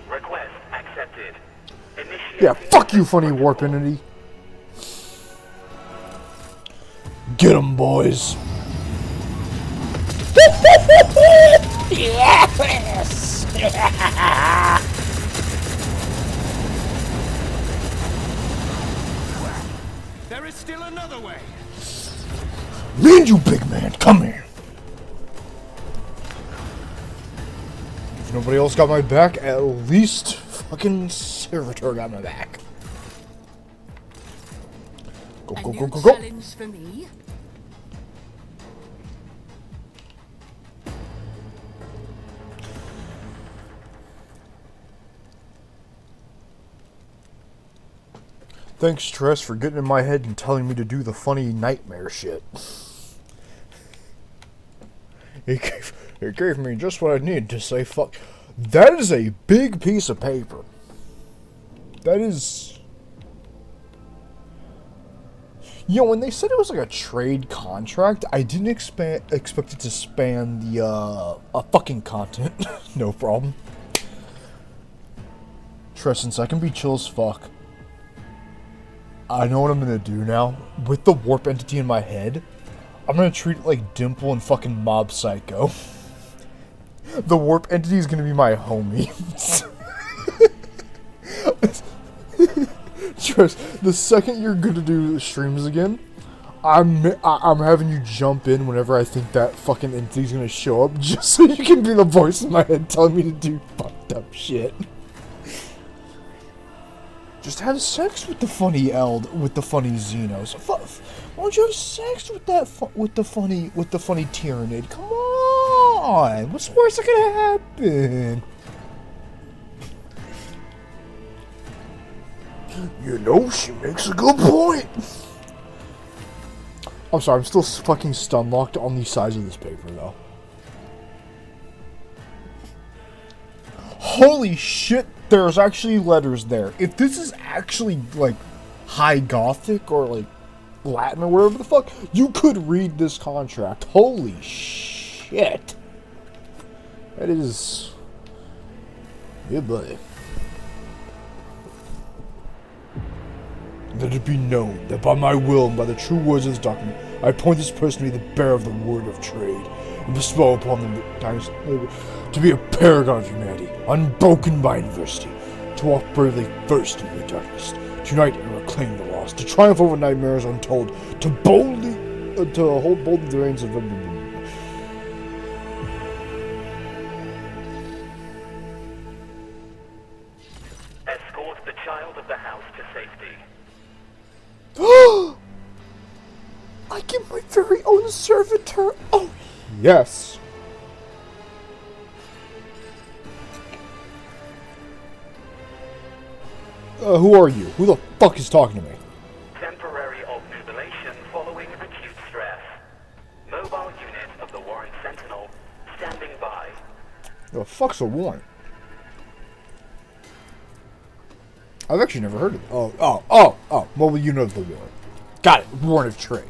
Request accepted. Initiate. Yeah, fuck you, funny warp entity. Get 'em, boys. Yes! There is still another way. Me and you, big man, come here. If nobody else got my back, at least fucking Servitor got my back. Go, A go, new go, go, go. challenge for me? Thanks, Tress, for getting in my head and telling me to do the funny nightmare shit. It gave me just what I needed to say fuck. That is a big piece of paper. That is... You know, when they said it was like a trade contract, I didn't expect it to span the, fucking content. No problem. Tress, since I can be chill as fuck, I know what I'm gonna do now. With the warp entity in my head, I'm gonna treat it like Dimple and fucking Mob Psycho. The warp entity is gonna be my homie. Trust, the second you're gonna do streams again, I'm having you jump in whenever I think that fucking entity's gonna show up, just so you can be the voice in my head telling me to do fucked up shit. Just have sex with the funny with the funny Xenos. Why don't you have sex with that with the funny Tyranid? Come on, what's worse that could happen? You know, she makes a good point. I'm sorry, I'm still fucking stun locked on the size of this paper though. Holy shit, there's actually letters there. If this is actually, like, High Gothic or, like, Latin or whatever the fuck, you could read this contract. Holy shit. That is... Yeah, buddy. Let it be known that by my will and by the true words of this document, I appoint this person to be the bearer of the word of trade, and bestow upon them to be a paragon of humanity, unbroken by adversity, to walk bravely first into the darkness, to unite and reclaim the lost, to triumph over nightmares untold, to hold boldly the reins of... Escort the child of the house to safety. I get my very own servitor. Oh, yes. Who are you? Who the fuck is talking to me? Temporary obnubilation following acute stress. Mobile unit of the Warrant Sentinel standing by. The fuck's a warrant? I've actually never heard of it. Oh. Mobile unit of the warrant. Got it. Warrant of trade.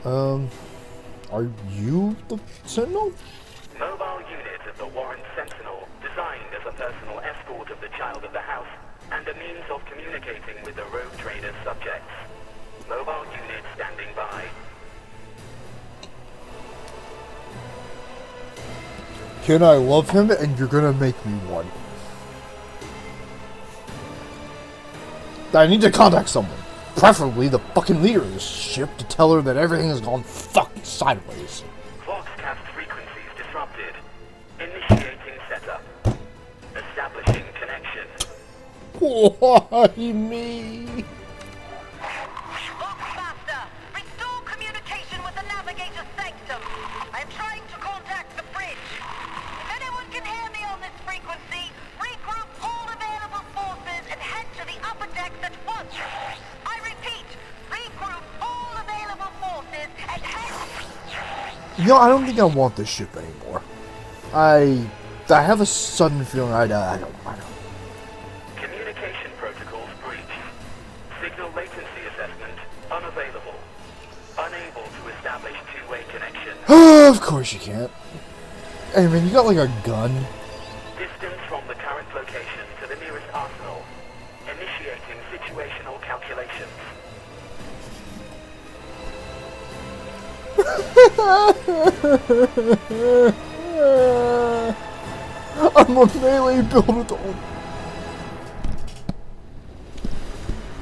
Are you the Sentinel? Mobile unit of the Warrant Sentinel, designed as a personal escort of the child of the house and a means of communicating with the rogue trader's subjects. Mobile unit standing by. Can I love him? And you're gonna make me one. I need to contact someone. Preferably the fucking leader of this ship to tell her that everything has gone fucking sideways. Voxcast frequencies disrupted. Initiating setup. Establishing connection. Why me? Voxmaster, restore communication with the navigator's sanctum. I am trying to contact the bridge. If anyone can hear me on this frequency, regroup all available forces and head to the upper decks at once. I repeat, regroup all available forces and head... You know, I don't think I want this ship anymore. I have a sudden feeling I don't. Communication protocols breached. Signal latency assessment unavailable. Unable to establish two-way connection. Of course you can't. Hey man, you got like a gun? Distance from the current location to the nearest arsenal. Initiating situational calculations. I'm a melee build with all...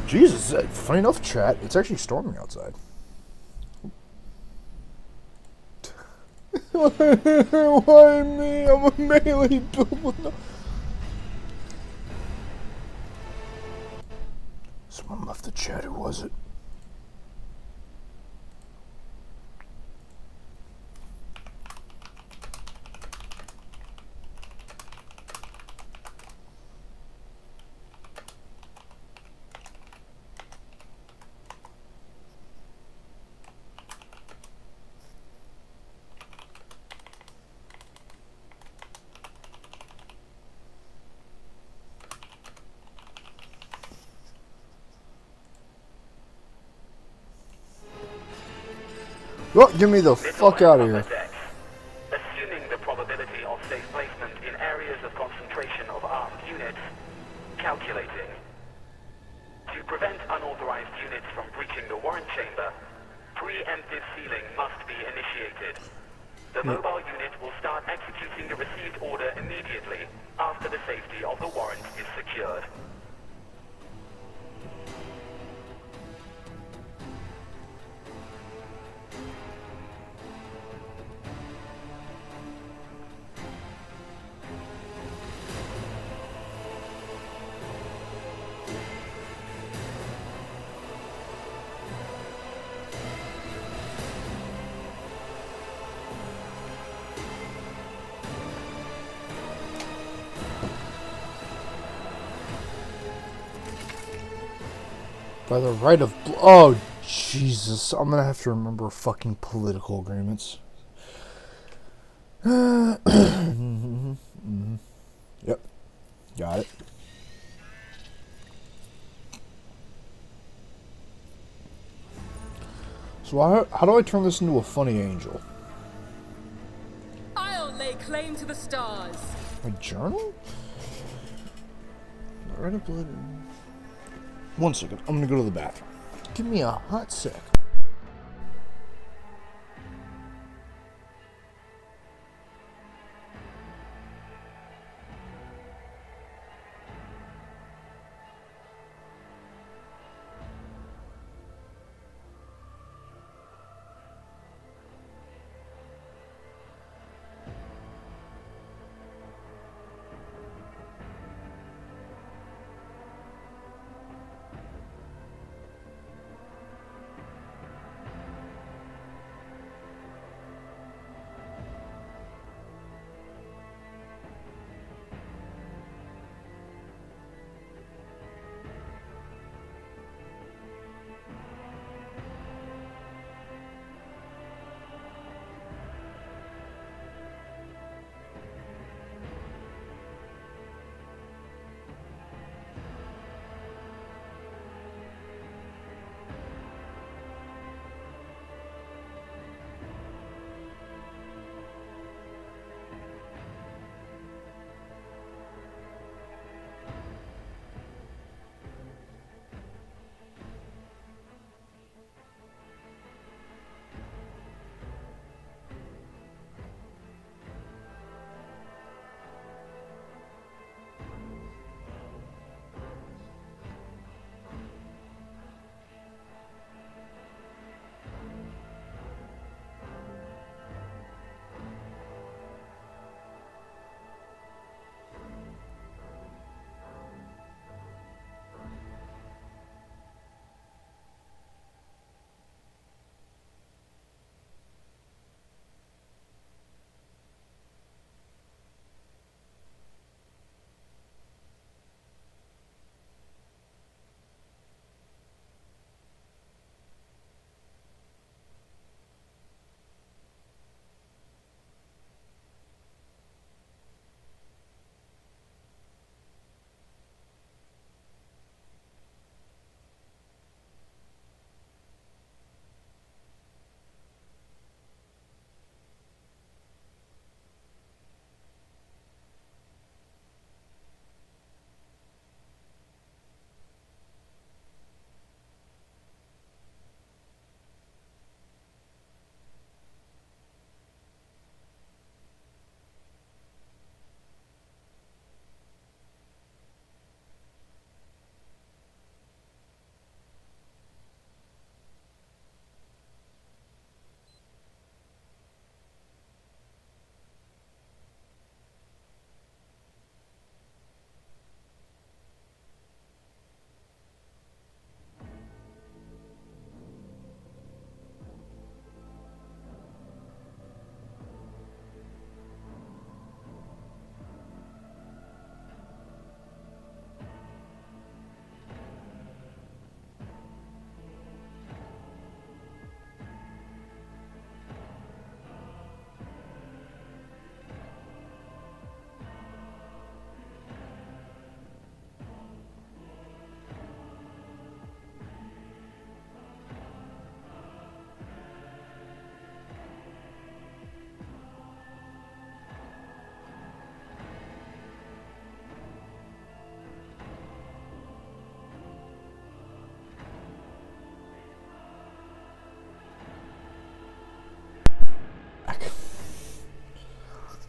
Jesus, funny enough, chat, it's actually storming outside. Why me? I'm a melee build with no... Someone left the chat, who was it? Oh, get me the fuck out of here. Assuming the probability of safe placement in areas of concentration of armed units, calculating. To prevent unauthorized units from breaching the warrant chamber, preemptive sealing must be initiated. The mobile unit will start executing the received order immediately after the safety of the warrant is secured. By the right of... Oh, Jesus. I'm gonna have to remember fucking political agreements. Yep. Got it. So how do I turn this into a funny angel? I'll lay claim to the stars. My journal? Right of blood. One second. I'm gonna go to the bathroom. Give me a hot sec.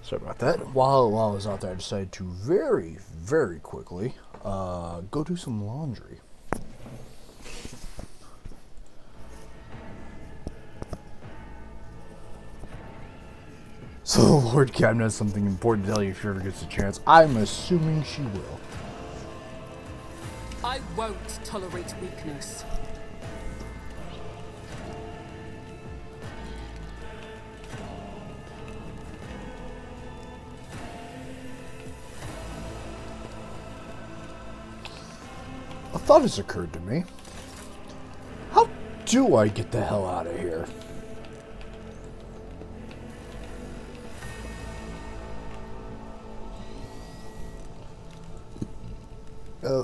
Sorry about that. While I was out there, I decided to very, very quickly go do some laundry. So the Lord Captain has something important to tell you if she ever gets a chance. I'm assuming she will. I won't tolerate weakness. A thought has occurred to me. How do I get the hell out of here?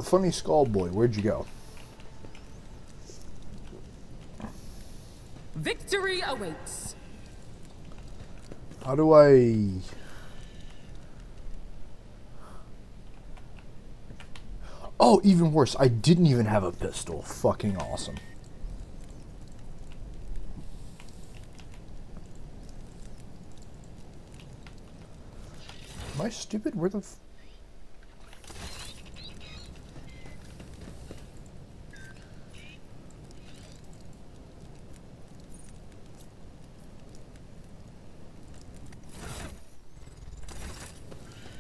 Funny Skull Boy, where'd you go? Victory awaits. How do I... Oh, even worse, I didn't even have a pistol. Fucking awesome. Am I stupid? Where the f...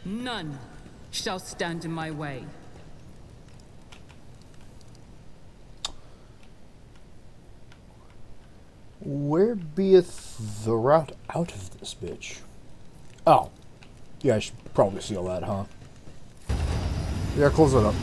None shall stand in my way. Where beeth the route out of this bitch? Oh. Yeah, I should probably seal that, huh? Yeah, close it up.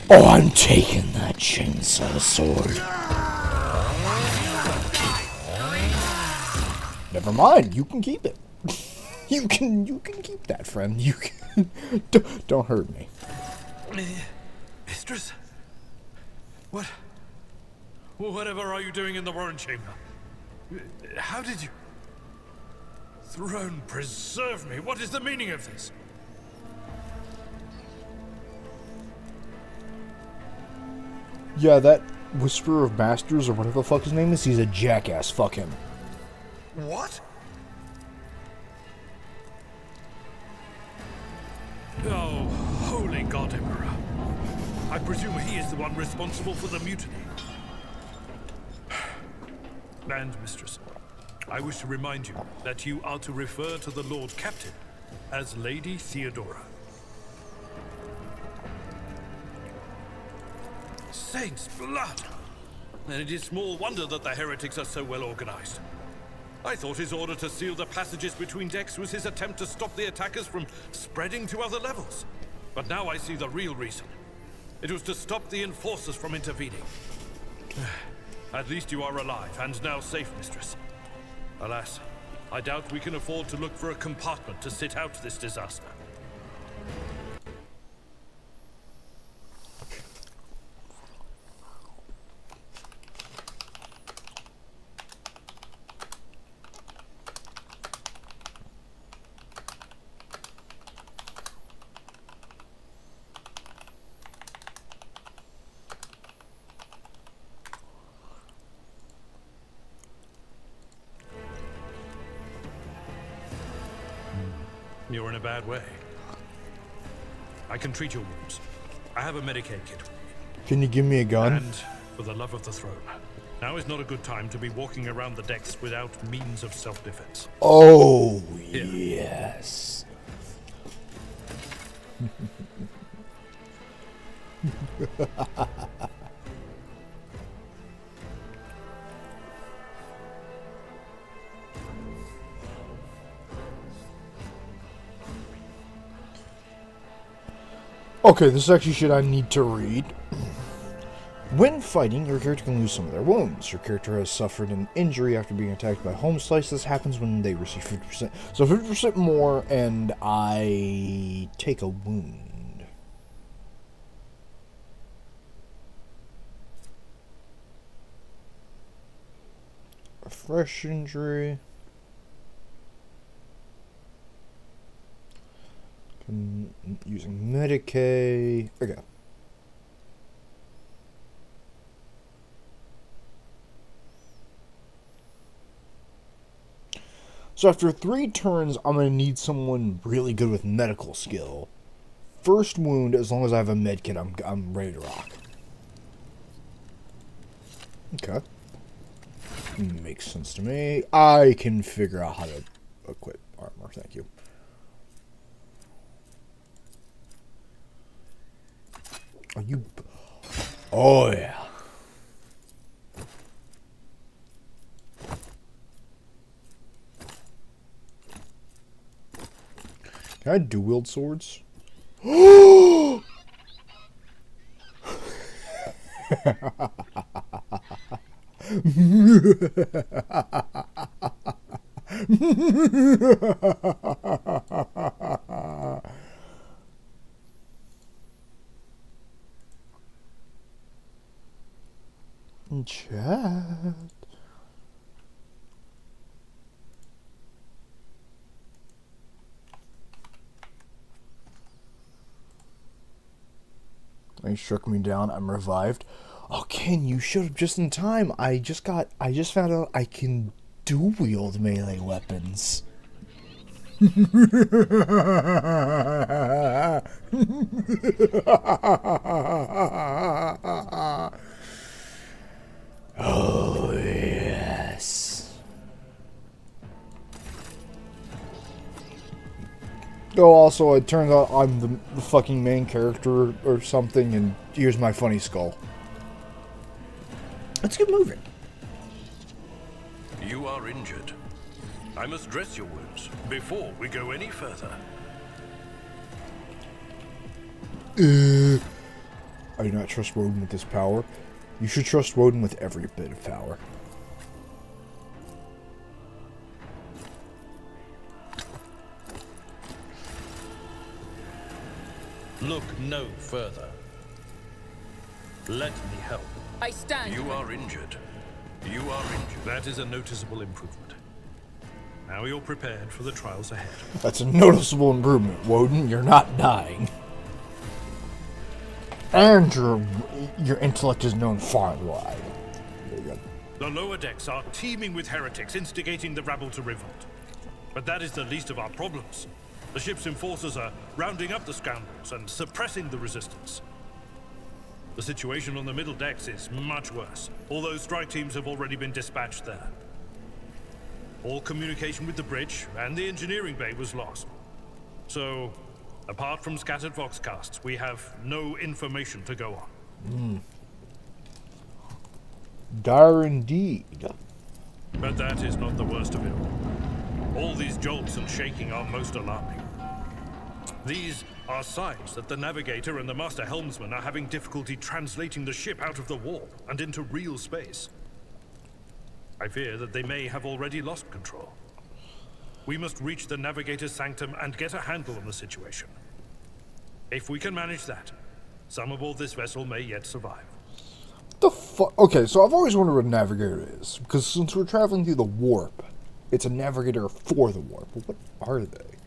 Oh, I'm taking that chainsaw sword. Never mind, you can keep it. You can keep that, friend. You can don't hurt me. Mistress? What? Whatever are you doing in the Warren Chamber? How did you... Throne preserve me. What is the meaning of this? Yeah, that Whisperer of Masters, or whatever the fuck his name is, he's a jackass. Fuck him. What? Oh, holy God, Emperor. I presume he is the one responsible for the mutiny. And, Mistress, I wish to remind you that you are to refer to the Lord Captain as Lady Theodora. Saints' blood! And it is small wonder that the heretics are so well organized. I thought his order to seal the passages between decks was his attempt to stop the attackers from spreading to other levels. But now I see the real reason. It was to stop the enforcers from intervening. At least you are alive, and now safe, Mistress. Alas, I doubt we can afford to look for a compartment to sit out this disaster. You're in a bad way. I can treat your wounds. I have a Medicaid kit. Can you give me a gun? And for the love of the throne, now is not a good time to be walking around the decks without means of self-defense. Oh, Here. yes. Okay, this is actually shit I need to read. When fighting, your character can lose some of their wounds. Your character has suffered an injury after being attacked by home slice. This happens when they receive 50%. So 50% more, and I take a wound. fresh injury. Using Medicaid. Okay. So after 3 turns, I'm going to need someone really good with medical skill. First wound, as long as I have a med kit, I'm ready to rock. Okay. Makes sense to me. I can figure out how to equip armor. Thank you. Are you... Oh, yeah. Can I dual-wield swords? Chat. He shook me down. I'm revived. Oh, Ken, you showed up just in time. I just found out I can dual-wield melee weapons. Oh, yes. Oh, also, it turns out I'm the fucking main character or something, and here's my funny skull. Let's get moving. You are injured. I must dress your wounds before we go any further. I do not trust Woden with this power. You should trust Woden with every bit of power. Look no further. Let me help. I stand. You are injured. You are injured. That is a noticeable improvement. Now you're prepared for the trials ahead. That's a noticeable improvement, Woden. You're not dying. And your intellect is known far and wide. Very good. The lower decks are teeming with heretics instigating the rabble to revolt. But that is the least of our problems. The ship's enforcers are rounding up the scoundrels and suppressing the resistance. The situation on the middle decks is much worse, although strike teams have already been dispatched there. All communication with the bridge and the engineering bay was lost. So, apart from scattered voxcasts, we have no information to go on. Dire indeed. But that is not the worst of it all. All these jolts and shaking are most alarming. These are signs that the navigator and the master helmsman are having difficulty translating the ship out of the warp and into real space. I fear that they may have already lost control. We must reach the navigator's sanctum and get a handle on the situation. If we can manage that, some aboard this vessel may yet survive. The fuck? Okay, so I've always wondered what a navigator is, because since we're traveling through the warp, it's a navigator for the warp. But what are they?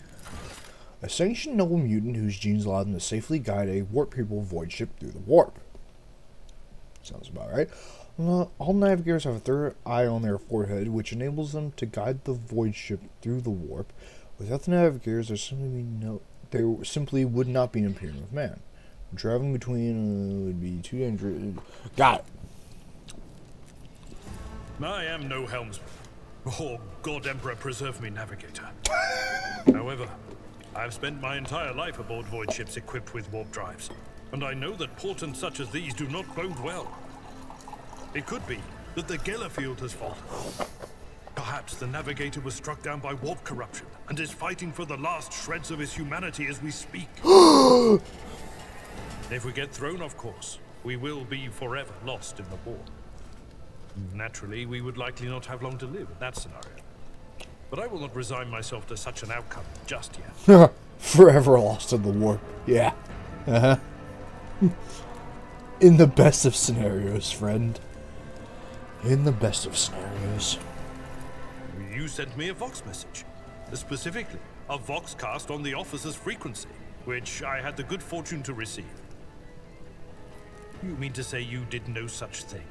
A sanctioned noble mutant whose genes allow them to safely guide a warp-people void ship through the warp. Sounds about right. All navigators have a third eye on their forehead, which enables them to guide the void ship through the warp. Without the navigators, there simply would not be an appearance of man. Traveling between would be too dangerous. Got it. I am no helmsman. Oh, God Emperor preserve me, navigator. However, I've spent my entire life aboard void ships equipped with warp drives, and I know that portents such as these do not bode well. It could be that the Gellerfield has fallen. Perhaps the navigator was struck down by warp corruption and is fighting for the last shreds of his humanity as we speak. If we get thrown off course, we will be forever lost in the war. Naturally, we would likely not have long to live in that scenario. But I will not resign myself to such an outcome just yet. Forever lost in the warp. Yeah. In the best of scenarios, friend. In the best of scenarios. you sent me a Vox message. Specifically, a Vox cast on the officer's frequency, which I had the good fortune to receive. You mean to say you did no such thing?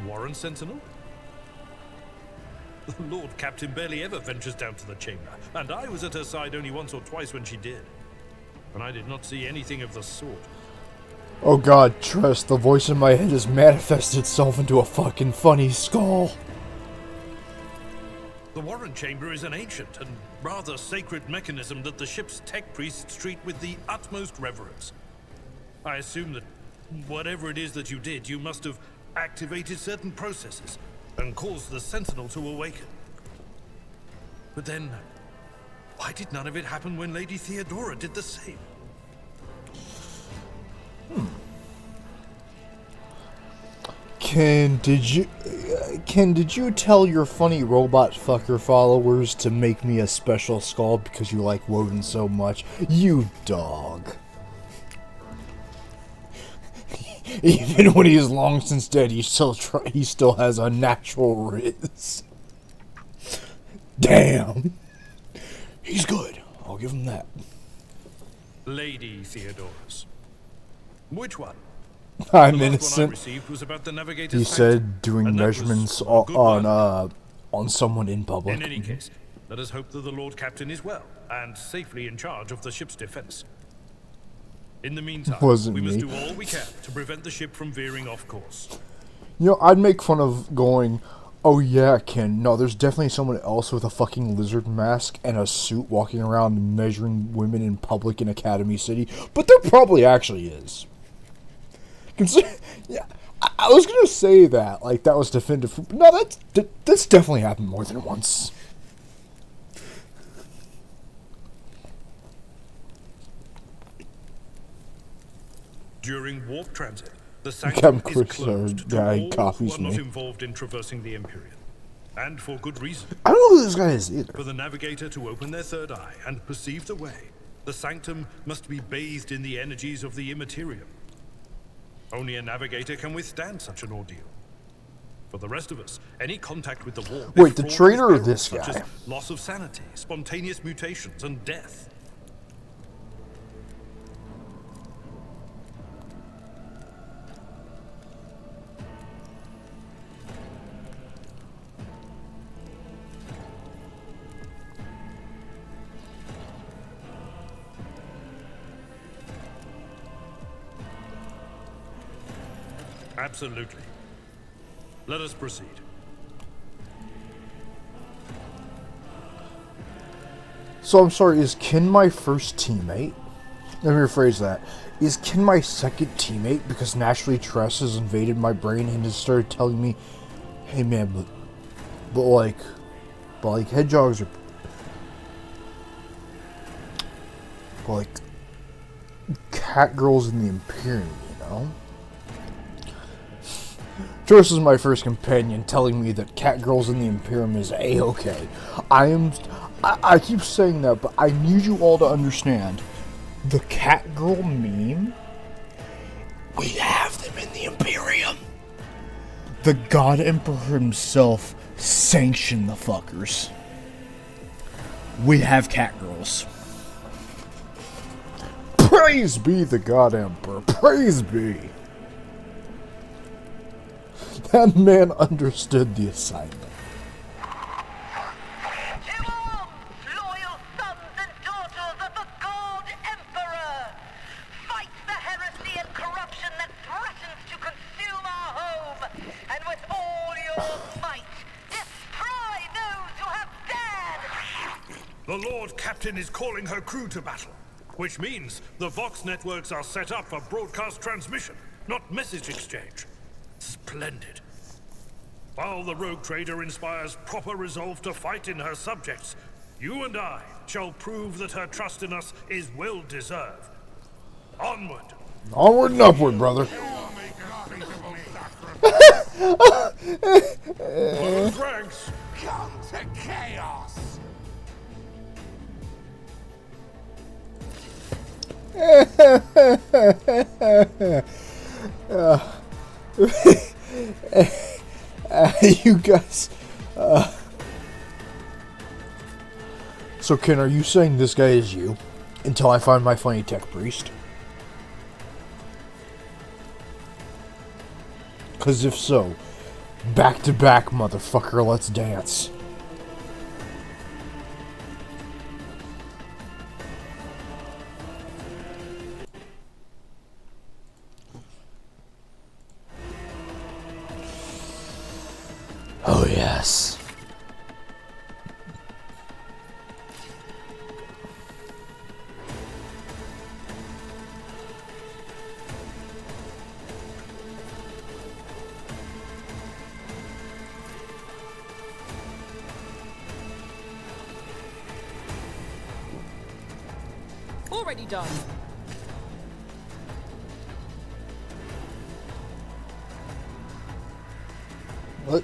Warren Sentinel? The Lord Captain barely ever ventures down to the chamber, and I was at her side only once or twice when she did. And I did not see anything of the sort. Oh god, Tress, the voice in my head has manifested itself into a fucking funny skull. The Warren Chamber is an ancient and rather sacred mechanism that the ship's tech priests treat with the utmost reverence. I assume that whatever it is that you did, you must have activated certain processes and caused the Sentinel to awaken. But then, why did none of it happen when Lady Theodora did the same? Ken, did you tell your funny robot fucker followers to make me a special skull because you like Woden so much? You dog. Even when he's long since dead, he still has a natural riz. Damn. He's good. I'll give him that. Lady Theodora's. Which one? I'm The last one I innocent. received was about the navigator's He sanctum, said doing and that was measurements a good one. on someone in public. In any case, let us hope that the Lord Captain is well and safely in charge of the ship's defense. In the meantime, Wasn't we must me. do all we can to prevent the ship from veering off course. You know, I'd make fun of going, oh yeah, Ken, no, there's definitely someone else with a fucking lizard mask and a suit walking around measuring women in public in Academy City, but there probably actually is. Yeah, I was gonna say that, like, that was definitive. No, that's definitely happened more than once. During warp transit, the Captain sanctum is Chris, closed to guy all who copies are not me. involved in traversing the Empyrean. And for good reason. I don't know who this guy is either. For the navigator to open their third eye and perceive the way, the sanctum must be bathed in the energies of the immaterium. Only a navigator can withstand such an ordeal. For the rest of us, any contact with the warp Wait, is the fraught with traitor or perils this such guy? as loss of sanity, spontaneous mutations, and death. Absolutely. Let us proceed. So I'm sorry, is Ken my first teammate? Let me rephrase that. Is Ken my second teammate because naturally Tress has invaded my brain and has started telling me, hey man, but like hedgehogs are, but like cat girls in the Imperium, you know? Tress is my first companion telling me that cat girls in the Imperium is a-okay. I keep saying that, but I need you all to understand. The cat girl meme, we have them in the Imperium. The God Emperor himself sanctioned the fuckers. We have cat girls. Praise be the God Emperor. Praise be. That man understood the assignment. To arms, loyal sons and daughters of the God Emperor! Fight the heresy and corruption that threatens to consume our home, and with all your might, destroy those who have dared! The Lord Captain is calling her crew to battle, which means the Vox networks are set up for broadcast transmission, not message exchange. Splendid. While the rogue trader inspires proper resolve to fight in her subjects, you and I shall prove that her trust in us is well deserved. Onward. Onward and upward, brother. Those ranks. Come to chaos! You guys. So, Ken, are you saying this guy is you? Until I find my funny tech priest? Because if so, back to back, motherfucker, let's dance. Oh, yes. Already done. What?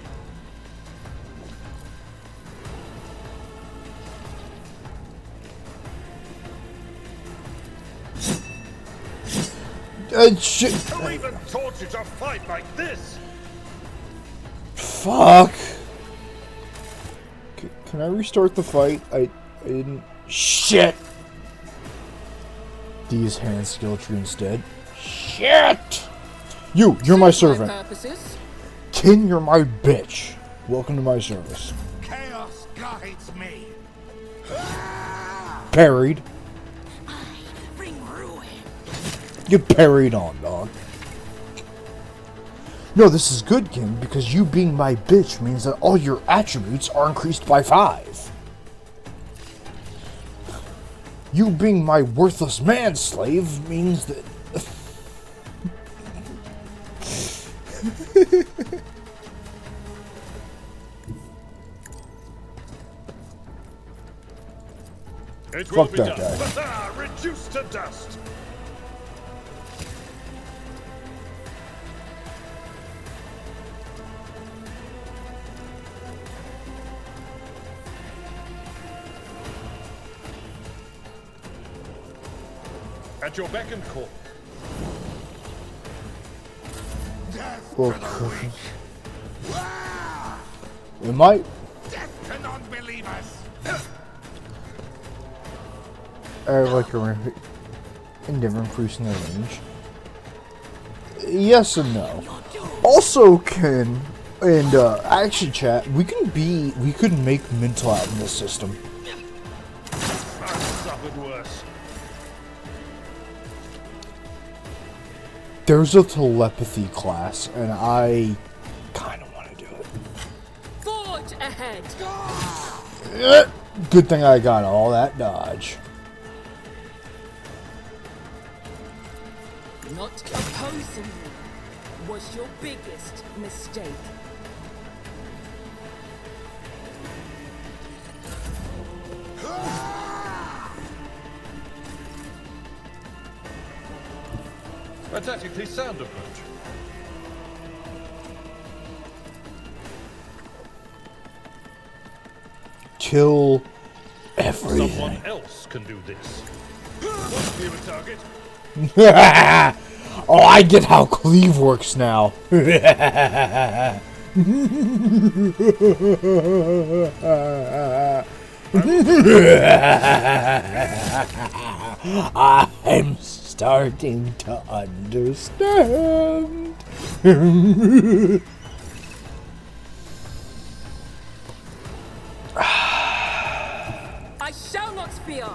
Shit. Who even taught you to fight like this? Fuck. Can I restart the fight? I didn't. Shit. These hand skill tree instead. Shit. You're my servant. Kin, you're my bitch. Welcome to my service. Chaos guides me. Parried. Bring ruin. Get parried on, dog. No, this is good, Kin, because you being my bitch means that all your attributes are increased by 5. You being my worthless manslave means that... It will Fuck be that done. guy. Huzzah! Reduced to dust. At your beck and call. Death Well, to the weak. it might... Death to non-believers. like a endeavor increasing their range. Yes and no. Also, Ken, and actually, chat, we could make mental out in this system. I've suffered worse. There's a telepathy class, and I kind of want to do it. Forge ahead. Good thing I got all that dodge. Not opposing me was your biggest mistake. A tactically sound approach. Kill everything. Someone else can do this. Won't be a target. Oh, I get how cleave works now. I'm starting to understand. I shall not fear.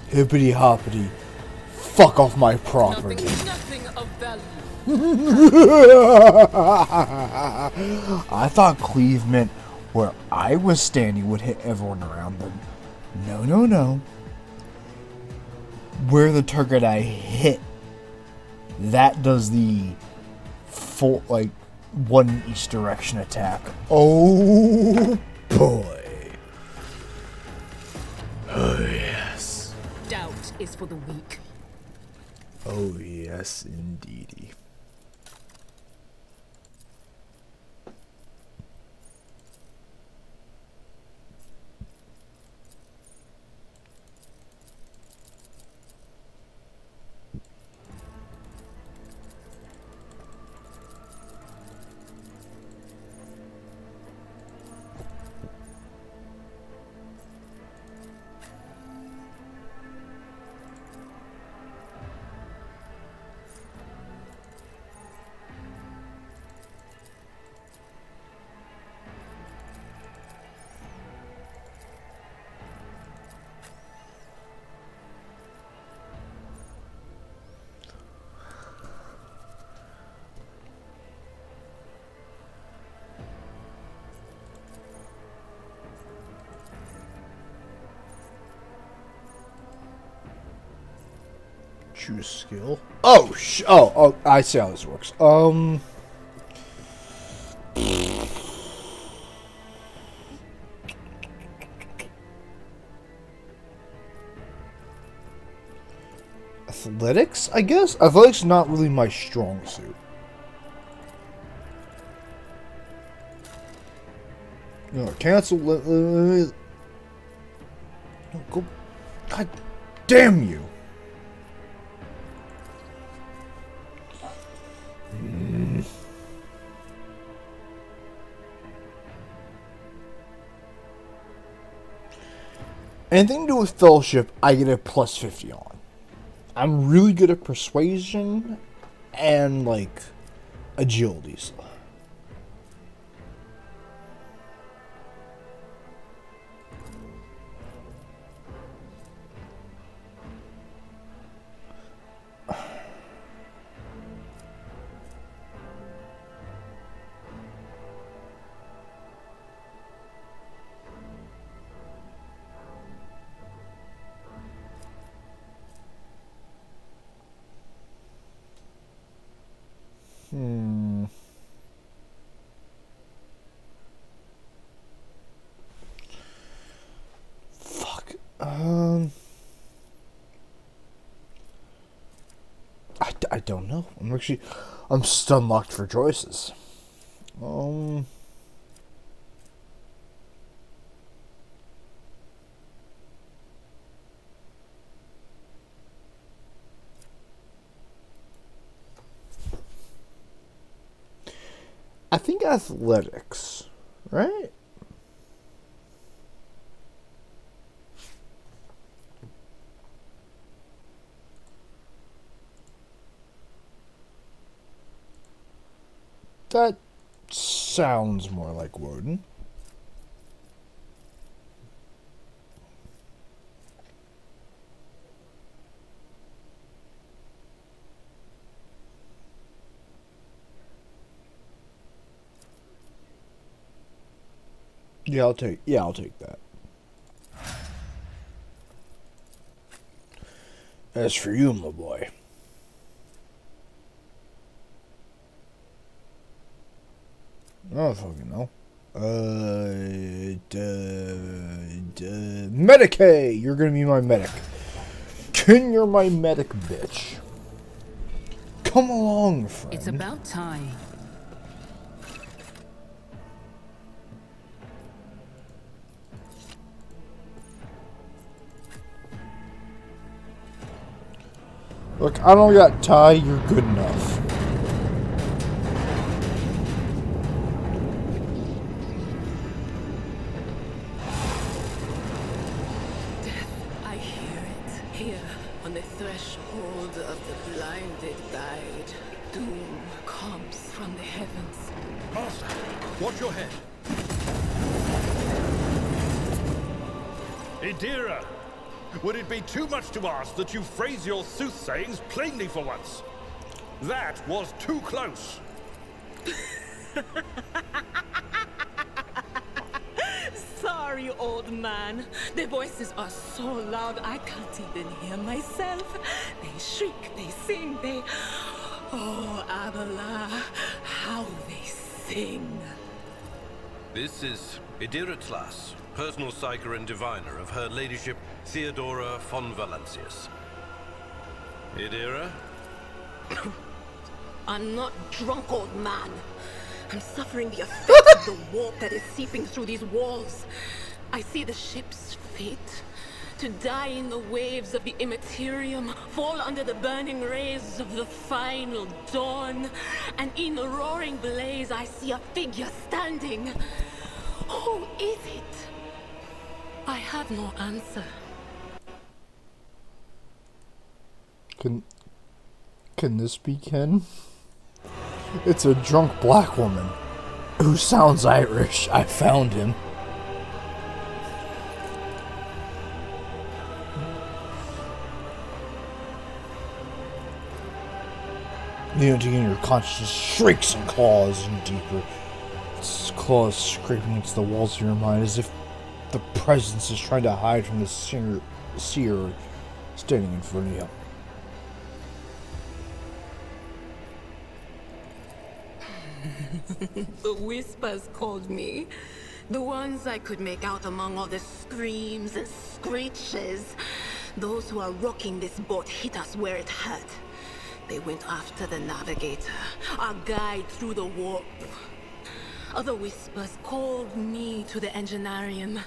Hippity hoppity. Fuck off my property. Nothing of value. I thought cleave meant where I was standing would hit everyone around them. No, no, no. Where the target I hit, that does the full, like, one each direction attack. Oh, boy. Oh, yes. Doubt is for the weak. Oh, yes, indeedy. Choose skill. Oh, oh, I see how this works. Athletics, I guess? Athletics is not really my strong suit. No, cancel. No, go. God damn you. Anything to do with fellowship, I get a plus 50 on. I'm really good at persuasion and, like, agility. Fuck. I don't know. I'm stun locked for choices. I think athletics, right? That sounds more like Woden. Yeah, I'll take that. As for you, my boy. I don't fucking know. Medicaid! You're gonna be my medic. You're my medic, bitch. Come along, friend. It's about time. Look, I don't got Ty, you're good enough. I hear it. Here, on the threshold of the blinded guide, doom comes from the heavens. Master, watch your head. Idira, would it be too much to ask that you phrase your soothsayings plainly for once? That was too close. Sorry, old man. The voices are so loud I can't even hear myself. They shriek, they sing, they... Oh, Abala, how they sing. This is Idira Tlas, personal psyker and diviner of Her Ladyship Theodora von Valancius. Idira? I'm not drunk, old man. I'm suffering the effects of the warp that is seeping through these walls. I see the ship's fate. To die in the waves of the immaterium, fall under the burning rays of the final dawn. And in the roaring blaze, I see a figure standing. Who is it? I have no answer. Can this be Ken? It's a drunk black woman who sounds Irish. I found him. The entity in your consciousness shrieks and claws in deeper. Its claws scraping against the walls of your mind as if the presence is trying to hide from the seer standing in front of you. The whispers called me. The ones I could make out among all the screams and screeches. Those who are rocking this boat hit us where it hurt. They went after the navigator, our guide through the warp. Other whispers called me to the engineerium,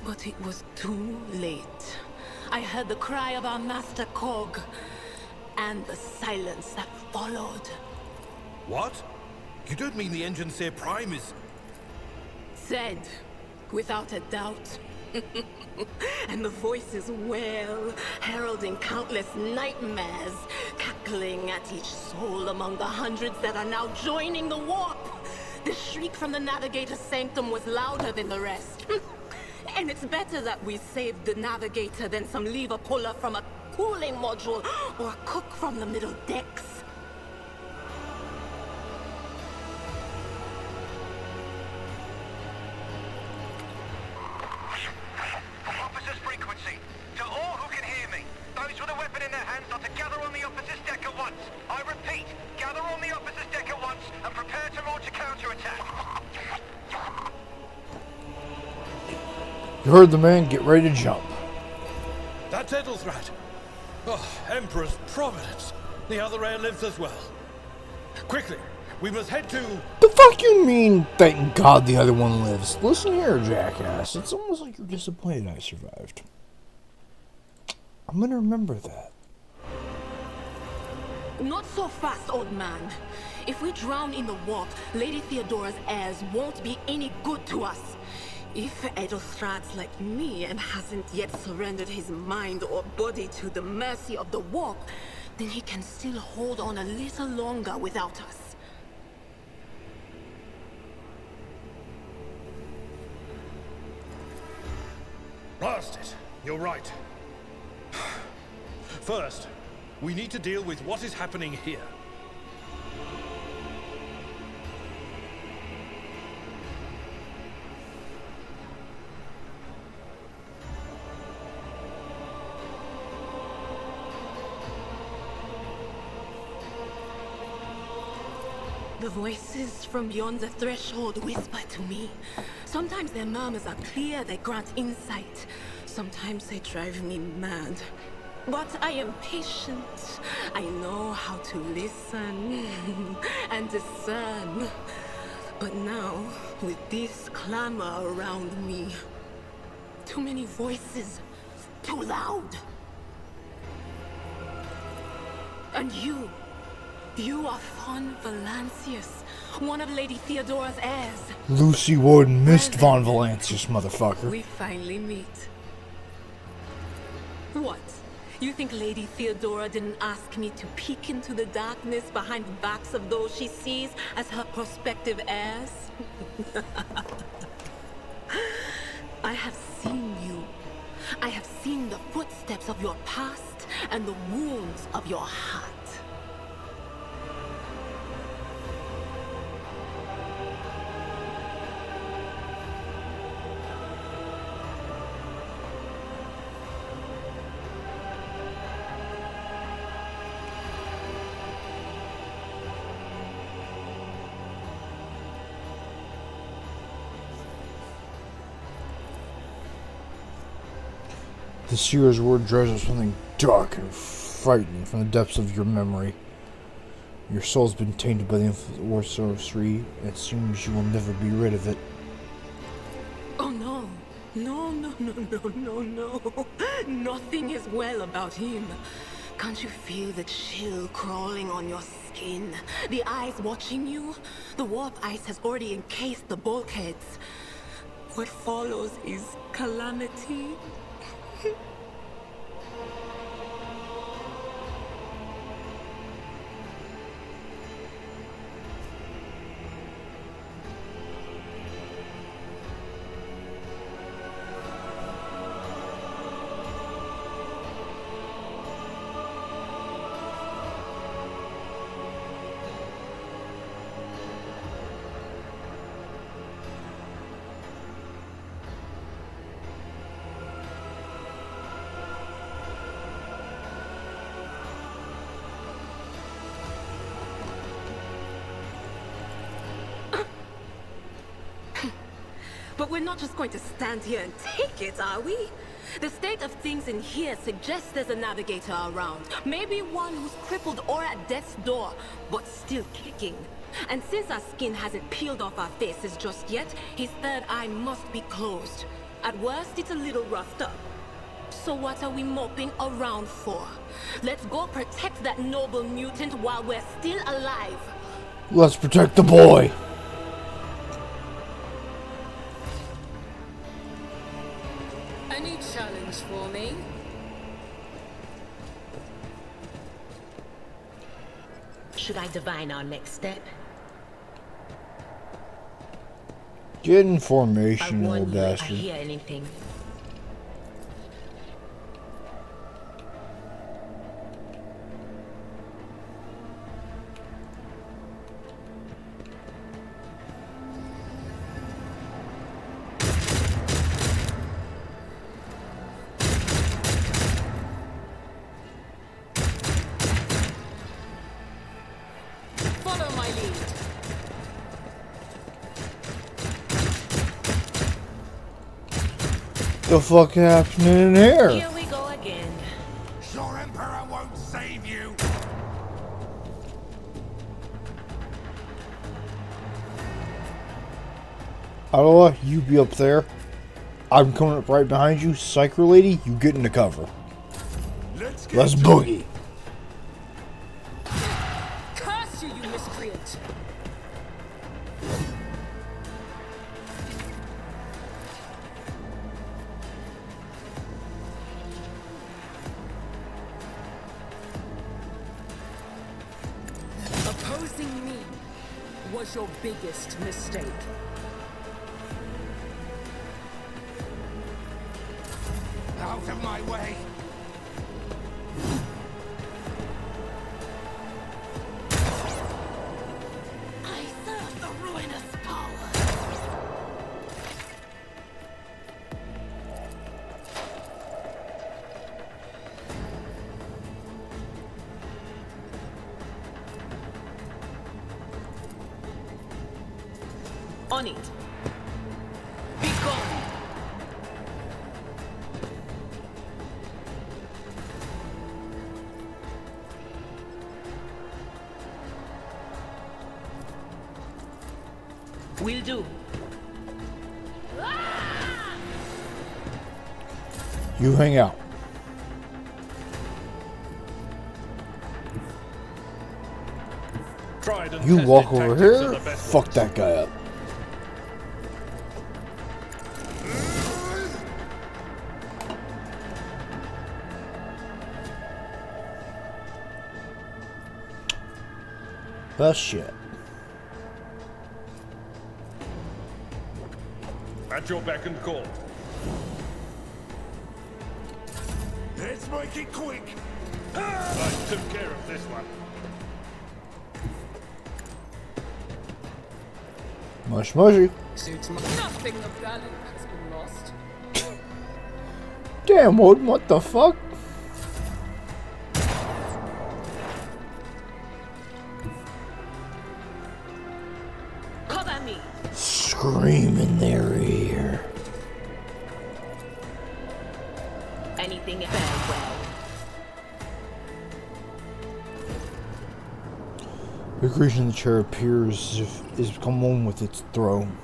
but it was too late. I heard the cry of our master Cog, and the silence that followed. What? You don't mean the Engineer Prime is... Said, without a doubt. And the voices wail, heralding countless nightmares, cackling at each soul among the hundreds that are now joining the warp. The shriek from the Navigator's sanctum was louder than the rest. And it's better that we saved the Navigator than some lever puller from a cooling module or a cook from the middle decks. Officer's frequency. To all who can hear me, those with a weapon in their hands are to gather on the officer's deck at once. I repeat, gather on the officer's deck at once and prepare to launch a counterattack. You heard the man. Get ready to jump. That's Edelthrat. Oh, Emperor's Providence. The other heir lives as well. Quickly, we must head to... The fuck you mean, thank God the other one lives? Listen here, jackass. It's almost like you're disappointed I survived. I'm gonna remember that. Not so fast, old man. If we drown in the warp, Lady Theodora's heirs won't be any good to us. If Edelthrat's like me and hasn't yet surrendered his mind or body to the mercy of the warp, then he can still hold on a little longer without us. Blast it. You're right. First, we need to deal with what is happening here. The voices from beyond the threshold whisper to me. Sometimes their murmurs are clear, they grant insight. Sometimes they drive me mad. But I am patient. I know how to listen and discern. But now, with this clamor around me, too many voices, too loud. And you are Von Valancius, one of Lady Theodora's heirs. Lucy Warden missed Von Valancius, motherfucker. We finally meet. What? You think Lady Theodora didn't ask me to peek into the darkness behind the backs of those she sees as her prospective heirs? I have seen you. I have seen the footsteps of your past and the wounds of your heart. The seer's word drives up something dark and frightening from the depths of your memory. Your soul's been tainted by the influence of war sorcery, and it seems you will never be rid of it. Oh no. No. Nothing is well about him. Can't you feel the chill crawling on your skin? The eyes watching you? The warp ice has already encased the bulkheads. What follows is calamity. But we're not just going to stand here and take it, are we? The state of things in here suggests there's a navigator around. Maybe one who's crippled or at death's door, but still kicking. And since our skin hasn't peeled off our faces just yet, his third eye must be closed. At worst, it's a little roughed up. So what are we moping around for? Let's go protect that noble mutant while we're still alive. Let's protect the boy. Any challenge for me? Should I divine our next step? Get in formation, I old warn you if I bastard. hear anything. Follow my lead. The fuck happening in here? Here we go again. Your Emperor won't save you! Aloha, you be up there. I'm coming up right behind you. Psycho lady, you get into cover. Let's boogie. Curse you, you miscreant! Opposing me was your biggest mistake. Out of my way! I serve the ruinous power. On it. Be gone. Will do. You hang out. Tried and You tested walk over tactics are here. the best Fuck ones. that guy up. That's shit. At your beck and call. Let's make it quick! I took care of this one. Mush mushy. Nothing of value has been lost. Damn, Odin, what the fuck? Cover me. Scream in their ear. Anything very well. The creature in the chair appears as if it has come home with its throne.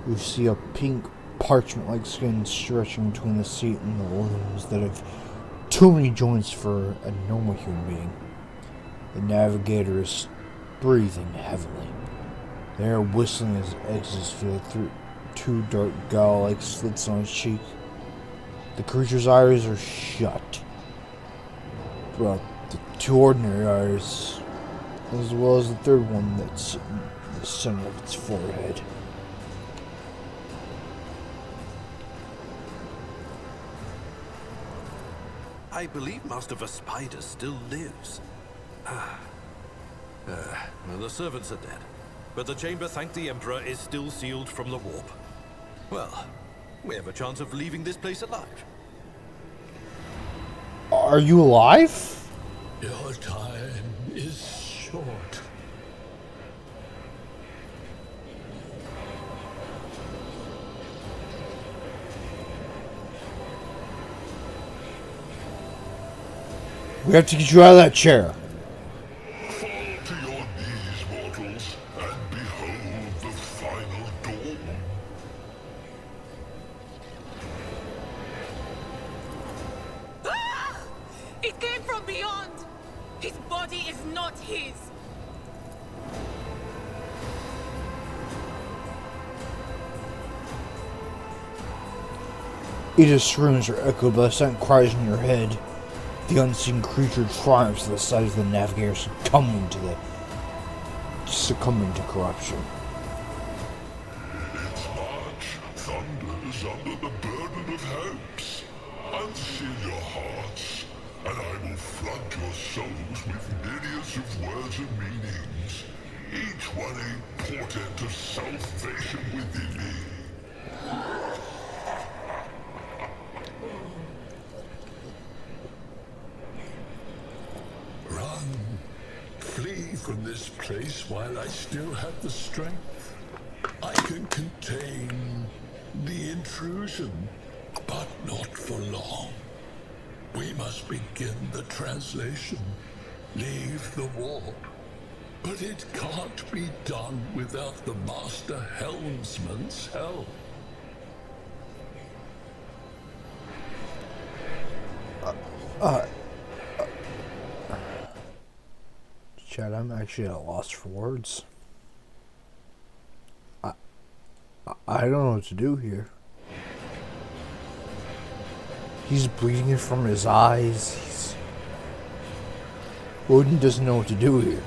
You see a pink parchment-like skin stretching between the seat and the limbs that have too many joints for a normal human being. The navigator is breathing heavily. The air whistling as exits feel through two dark gall-like slits on his cheek. The creature's eyes are shut. Well, the two ordinary eyes, as well as the third one that's in the center of its forehead. I believe Master Vespider still lives. Well, the servants are dead, but the chamber, thank the Emperor, is still sealed from the warp. Well, we have a chance of leaving this place alive. Are you alive? Your time is short. We have to get you out of that chair. Fall to your knees, mortals, and behold the final dawn. Ah! It came from beyond! His body is not his! Ida's screams are echoed by the silent cries in your head. The unseen creature triumphs to the sight of the navigator succumbing to corruption. Its march thunders under the burden of hopes. Unseal your hearts, and I will flood your souls with myriads of words and meanings, each one a portent of salvation within me. Run. Flee from this place while I still have the strength. I can contain the intrusion, but not for long. We must begin the translation. Leave the wall. But it can't be done without the Master Helmsman's help. Chad, I'm actually at a loss for words. I don't know what to do here. He's bleeding from his eyes. Odin doesn't know what to do here.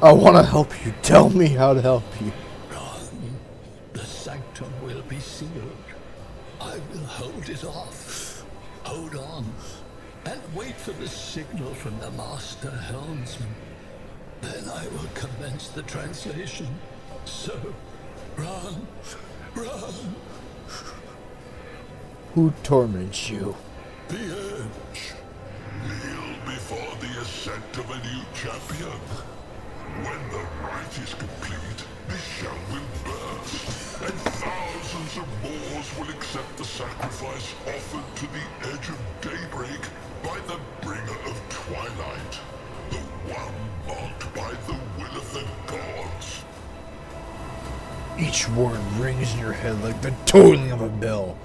I want to help you. Tell me how to help you. Run. The sanctum will be sealed. I will hold it off. Hold on. And wait for the signal from the Master Helmsman. Then I will commence the translation. So, run. Run. Who torments you? The urge. Kneel before the ascent of a new champion. When the rite is complete, the shell will burst, and thousands of Moors will accept the sacrifice offered to the edge of daybreak by the bringer of twilight, the one marked by the will of the gods. Each word rings in your head like the tolling of a bell,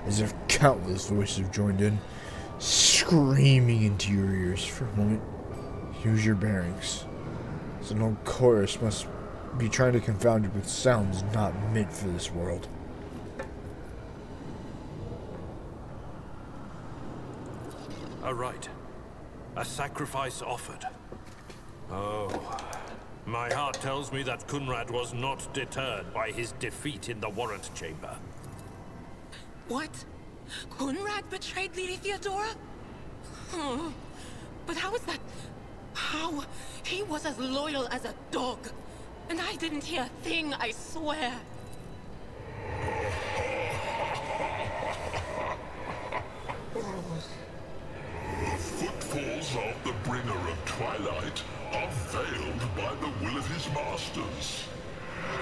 as if countless voices have joined in, screaming into your ears. For a moment, use your bearings. So no chorus must be trying to confound you with sounds not meant for this world. A rite. A sacrifice offered. Oh. My heart tells me that Kunrad was not deterred by his defeat in the warrant chamber. What? Kunrad betrayed Lady Theodora? Oh, but how is that? How? He was as loyal as a dog. And I didn't hear a thing, I swear. The footfalls of the bringer of twilight are veiled by the will of his masters.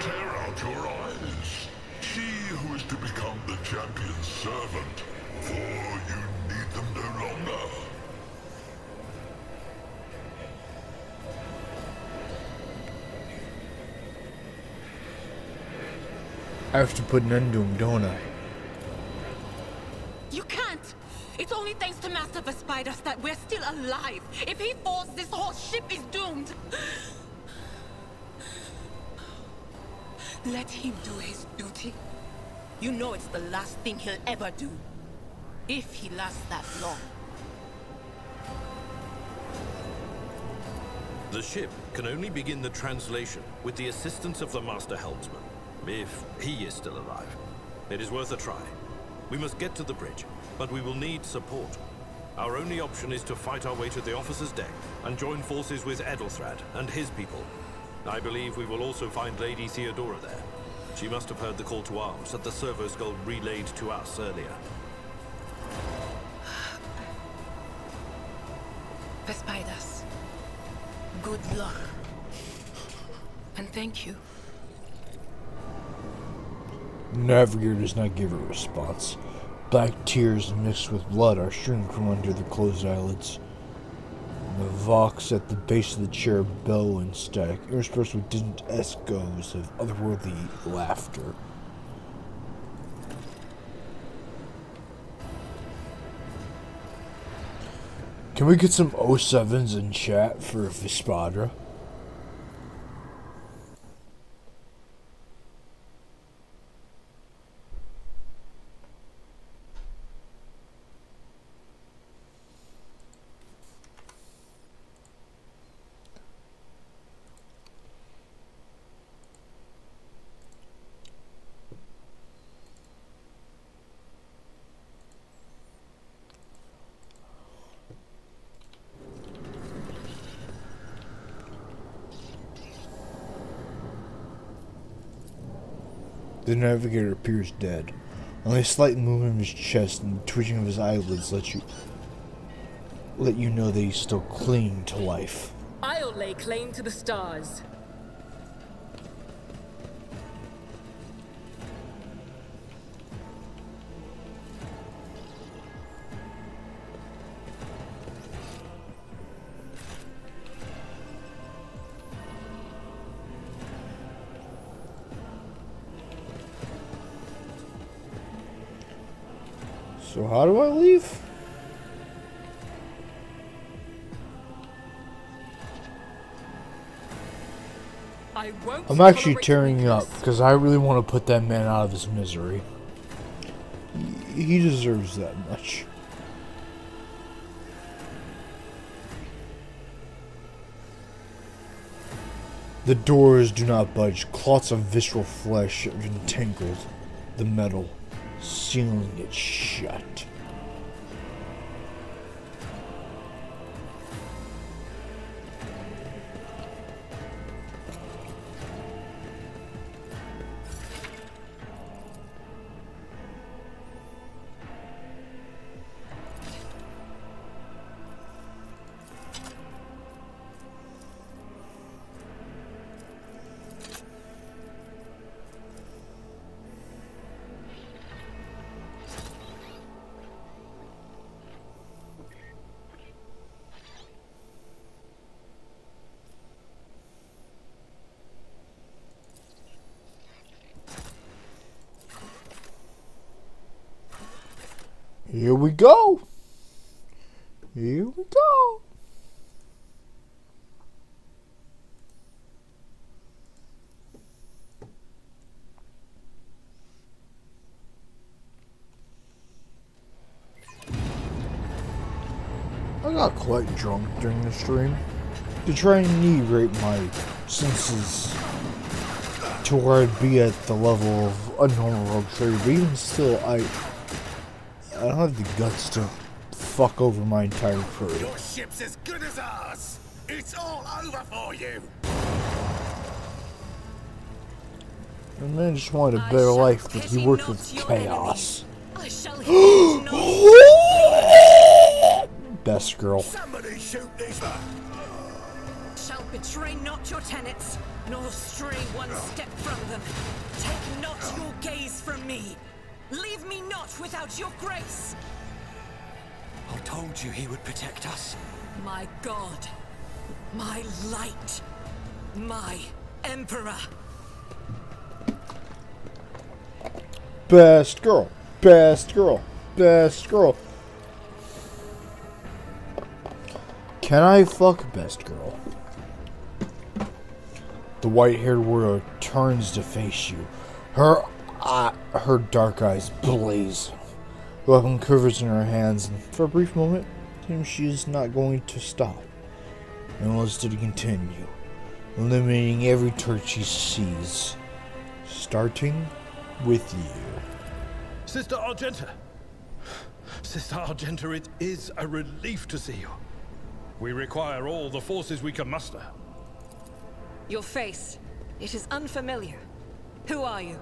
Tear out your eyes. See who is to become the champion's servant, for you need them no longer. I have to put an end to him, don't I? You can't! It's only thanks to Master Vespidas that we're still alive. If he falls, this whole ship is doomed. Let him do his duty. You know it's the last thing he'll ever do. If he lasts that long. The ship can only begin the translation with the assistance of the Master Helmsman, if he is still alive. It is worth a try. We must get to the bridge, but we will need support. Our only option is to fight our way to the officer's deck and join forces with Edelthrad and his people. I believe we will also find Lady Theodora there. She must have heard the call to arms that the servo skull relayed to us earlier. Vespidas. Good luck. And thank you. Navigator does not give a response. Black tears mixed with blood are streaming from under the closed eyelids. The vox at the base of the chair bellow and static, interspersed with distant echoes of otherworldly laughter. Can we get some 07s in chat for Vespadra? The navigator appears dead. Only a slight movement of his chest and the twitching of his eyelids let you know that he's still clinging to life. I'll lay claim to the stars. So how do I leave? I'm actually tearing you up because I really want to put that man out of his misery. He deserves that much. The doors do not budge. Clots of visceral flesh have entangled the metal, sealing it shut. Here we go. Here we go. I got quite drunk during the stream to try and inebriate my senses to where I'd be at the level of a normal rogue trader, but even still, I don't have the guts to fuck over my entire crew. Your ship's as good as ours. It's all over for you. The man just wanted a better life, but he worked with chaos. I shall Best girl. Somebody shoot these. Shall betray not your tenets, nor stray one step from them. Take not your gaze from me. Leave me not without your grace. I told you he would protect us. My God, my light, my emperor. Best girl. Best girl. Best girl. Can I fuck best girl? The white-haired warrior turns to face you. Her dark eyes blaze. The weapon quivers in her hands, and for a brief moment, it seems she is not going to stop. And wants to continue, eliminating every turret she sees, starting with you. Sister Argenta! Sister Argenta, it is a relief to see you. We require all the forces we can muster. Your face, it is unfamiliar. Who are you?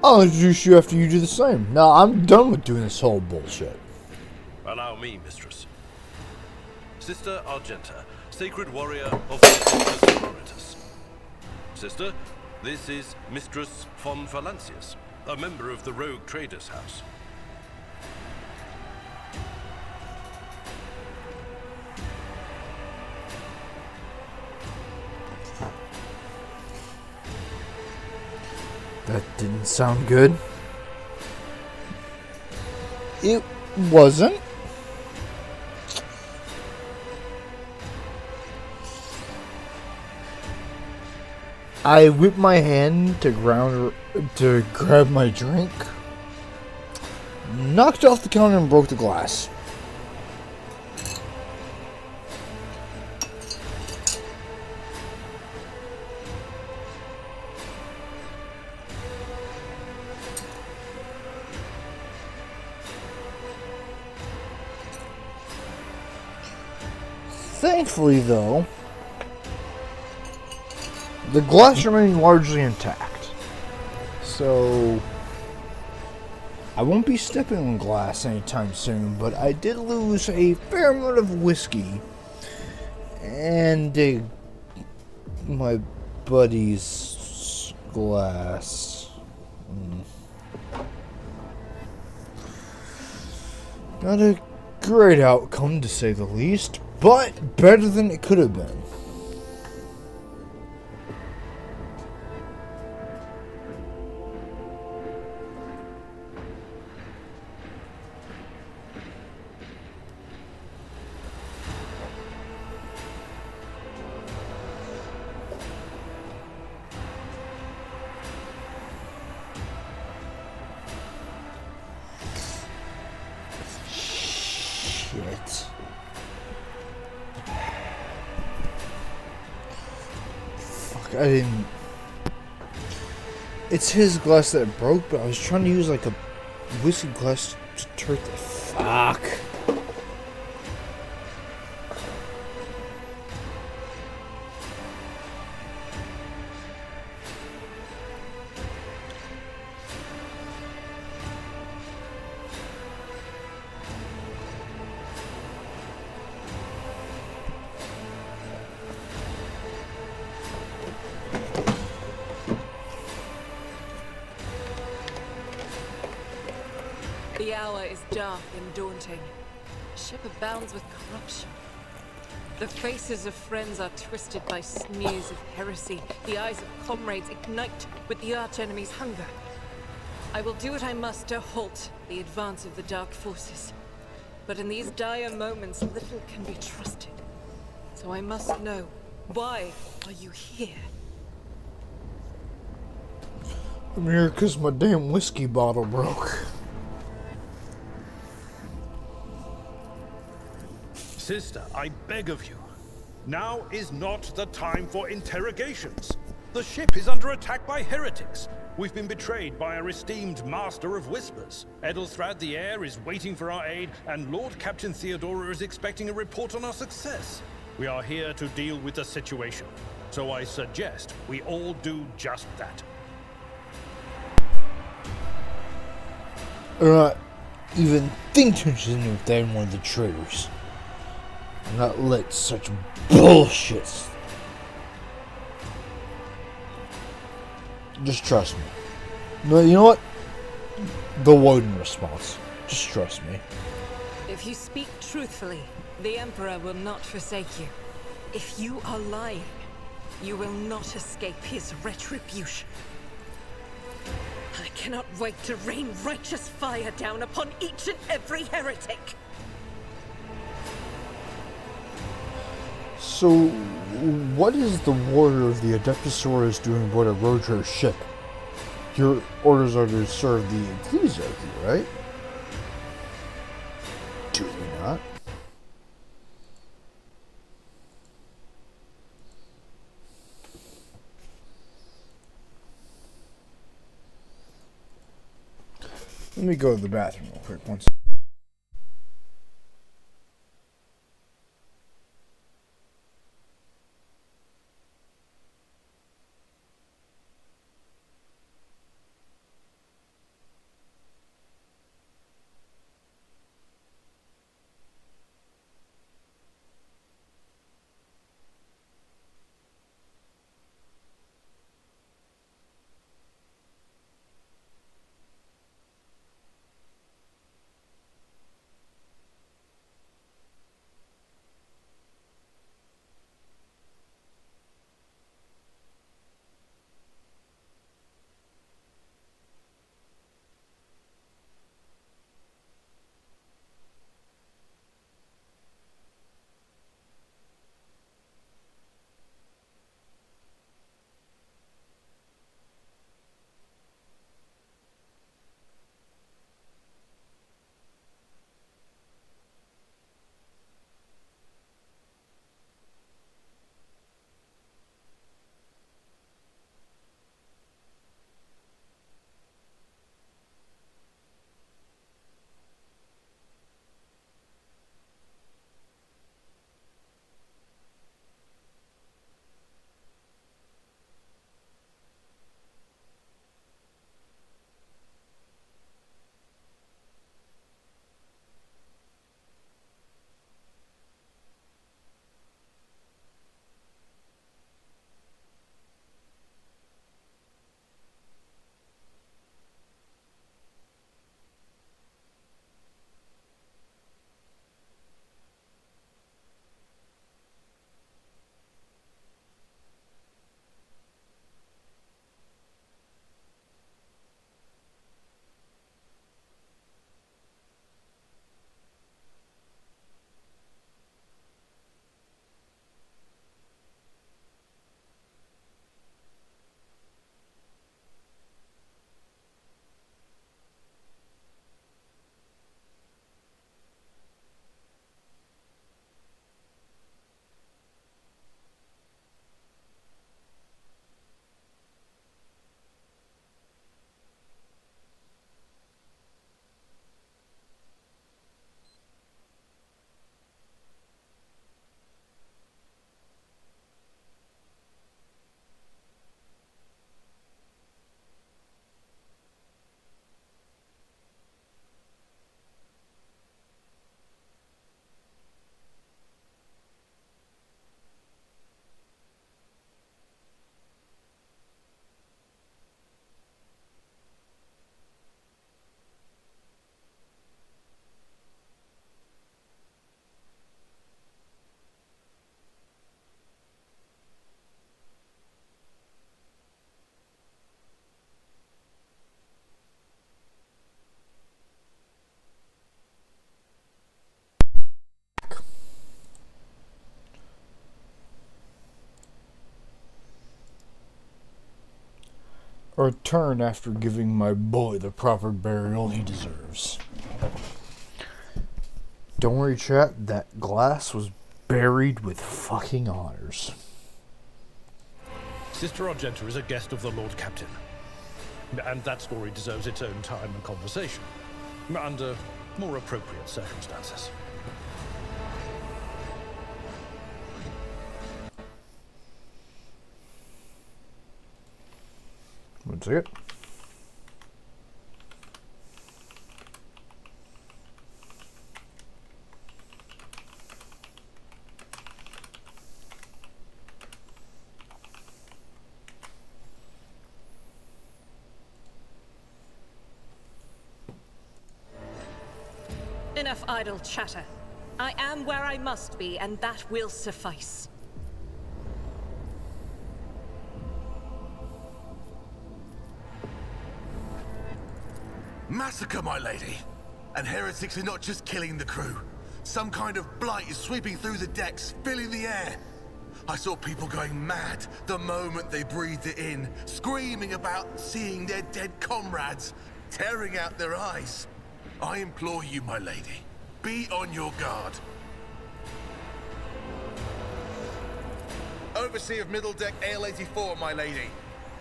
I'll introduce you after you do the same. Now, I'm done with doing this whole bullshit. Allow me, mistress. Sister Argenta, sacred warrior of the Order Sororitas. Sister, this is Mistress von Valancius, a member of the Rogue Traders House. That didn't sound good. It wasn't. I whipped my hand to grab my drink, knocked off the counter and broke the glass. Thankfully, though, the glass remained largely intact. So, I won't be stepping on glass anytime soon, but I did lose a fair amount of whiskey and my buddy's glass. Not a great outcome, to say the least, but better than it could have been. Shit. Fuck, I didn't... It's his glass that broke, but I was trying to use like a whiskey glass to turn the... Fuck. The hour is dark and daunting. The ship abounds with corruption. The faces of friends are twisted by sneers of heresy. The eyes of comrades ignite with the archenemy's hunger. I will do what I must to halt the advance of the dark forces. But in these dire moments, little can be trusted. So I must know, why are you here? I'm here because my damn whiskey bottle broke. Sister, I beg of you. Now is not the time for interrogations. The ship is under attack by heretics. We've been betrayed by our esteemed Master of Whispers. Edelthrad the Heir is waiting for our aid, and Lord Captain Theodora is expecting a report on our success. We are here to deal with the situation, so I suggest we all do just that. Or not even think to continue with any one of the traitors. I'm not let such bullshit. Just trust me. No, you know what? The Woden response. Just trust me. If you speak truthfully, the Emperor will not forsake you. If you are lying, you will not escape his retribution. I cannot wait to rain righteous fire down upon each and every heretic. So, what is the warrior of the Adeptosaurus doing aboard a road trader ship? Your orders are to serve the Ecclesiarchy, right? Do they not? Let me go to the bathroom real quick once. A return after giving my boy the proper burial he deserves. Don't worry, chat, that glass was buried with fucking honors. Sister Argenta is a guest of the Lord Captain. And that story deserves its own time and conversation. Under more appropriate circumstances. One second. Enough idle chatter. I am where I must be, and that will suffice. Massacre, my lady. And heretics are not just killing the crew. Some kind of blight is sweeping through the decks, filling the air. I saw people going mad the moment they breathed it in, screaming about seeing their dead comrades, tearing out their eyes. I implore you, my lady, be on your guard. Overseer of Middle Deck AL-84, my lady.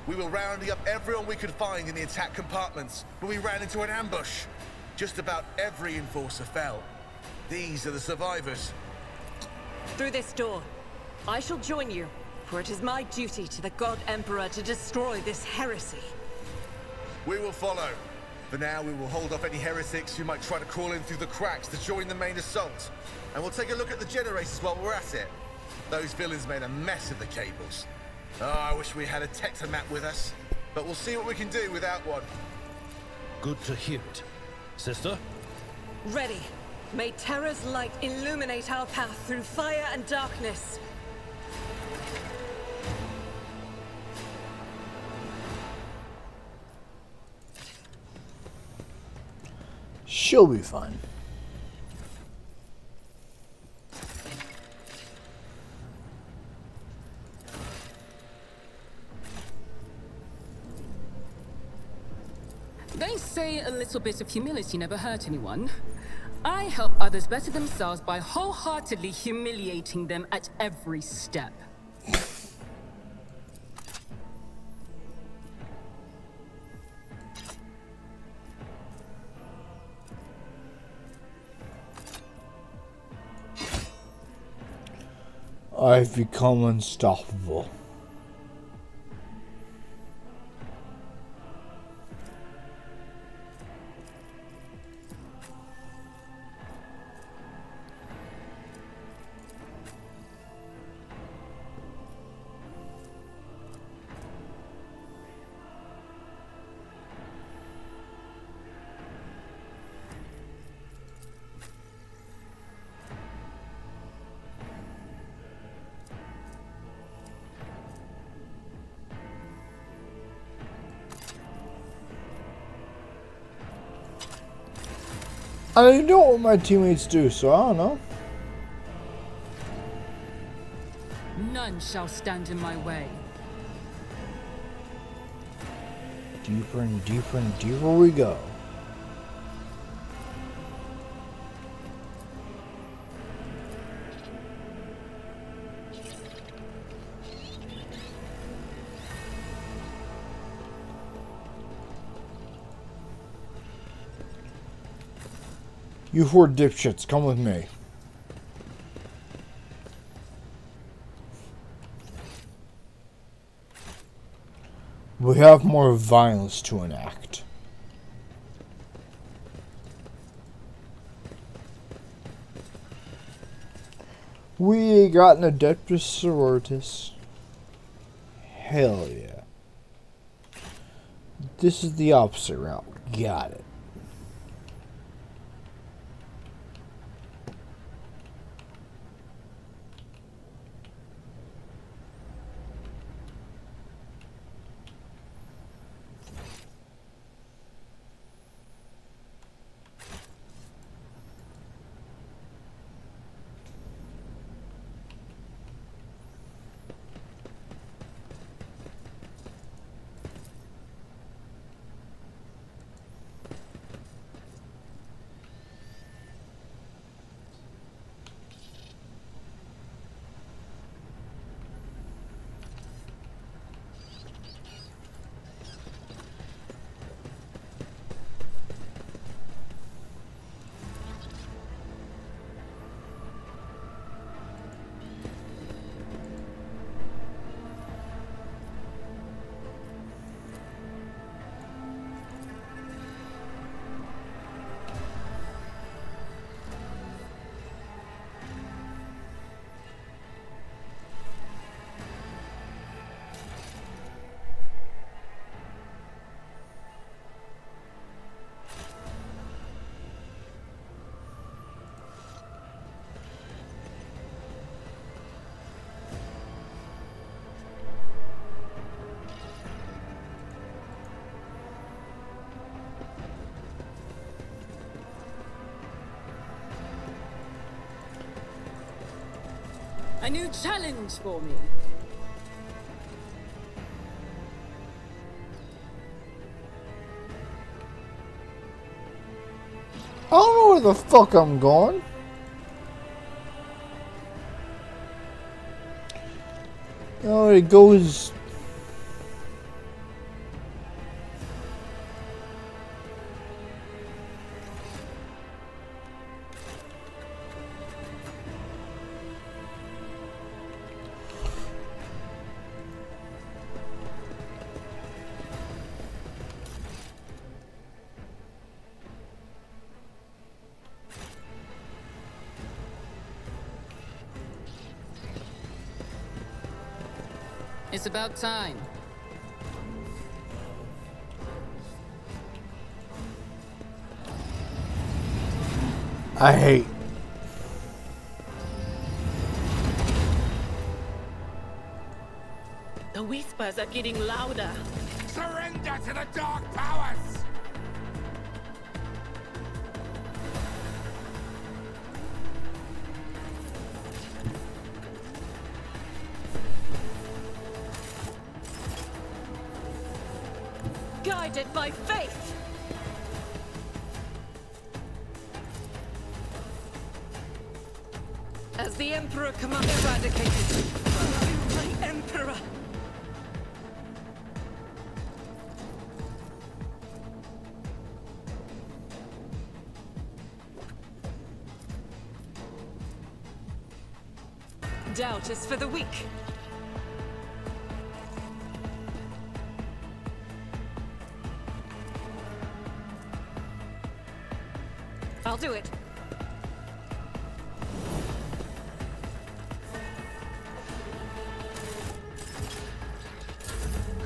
We were rounding up everyone we could find in the attack compartments, but we ran into an ambush. Just about every enforcer fell. These are the survivors. Through this door. I shall join you, for it is my duty to the God Emperor to destroy this heresy. We will follow. For now, we will hold off any heretics who might try to crawl in through the cracks to join the main assault. And we'll take a look at the generators while we're at it. Those villains made a mess of the cables. Oh, I wish we had a Tectomat with us. But we'll see what we can do without one. Good to hear it. Sister? Ready. May Terra's light illuminate our path through fire and darkness. She'll be fine. They say a little bit of humility never hurt anyone. I help others better themselves by wholeheartedly humiliating them at every step. I've become unstoppable. I know what my teammates do, so I don't know. None shall stand in my way. Deeper and deeper and deeper we go. You four dipshits, come with me. We have more violence to enact. We got an Adeptus Sororitas. Hell yeah. This is the opposite route. Got it. A new challenge for me. I don't know where the fuck I'm going. Oh, it goes. It's about time. I hate. The whispers are getting louder. Surrender to the dark powers! Guided by faith. As the Emperor commands, eradicated. My Emperor. Doubt is for the weak. I'll do it.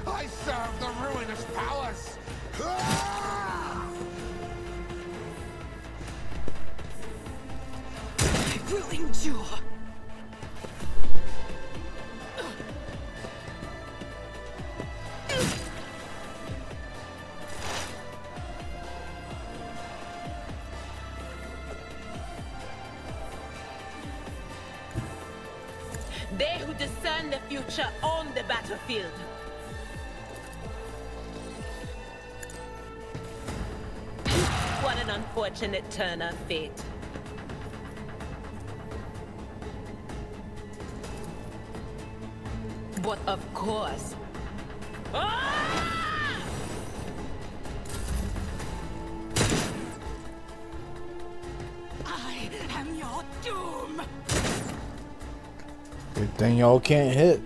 I serve the ruinous powers! I will endure. They who discern the future on the battlefield. What an unfortunate turn of fate. But of course. I am your doom. Good thing y'all can't hit.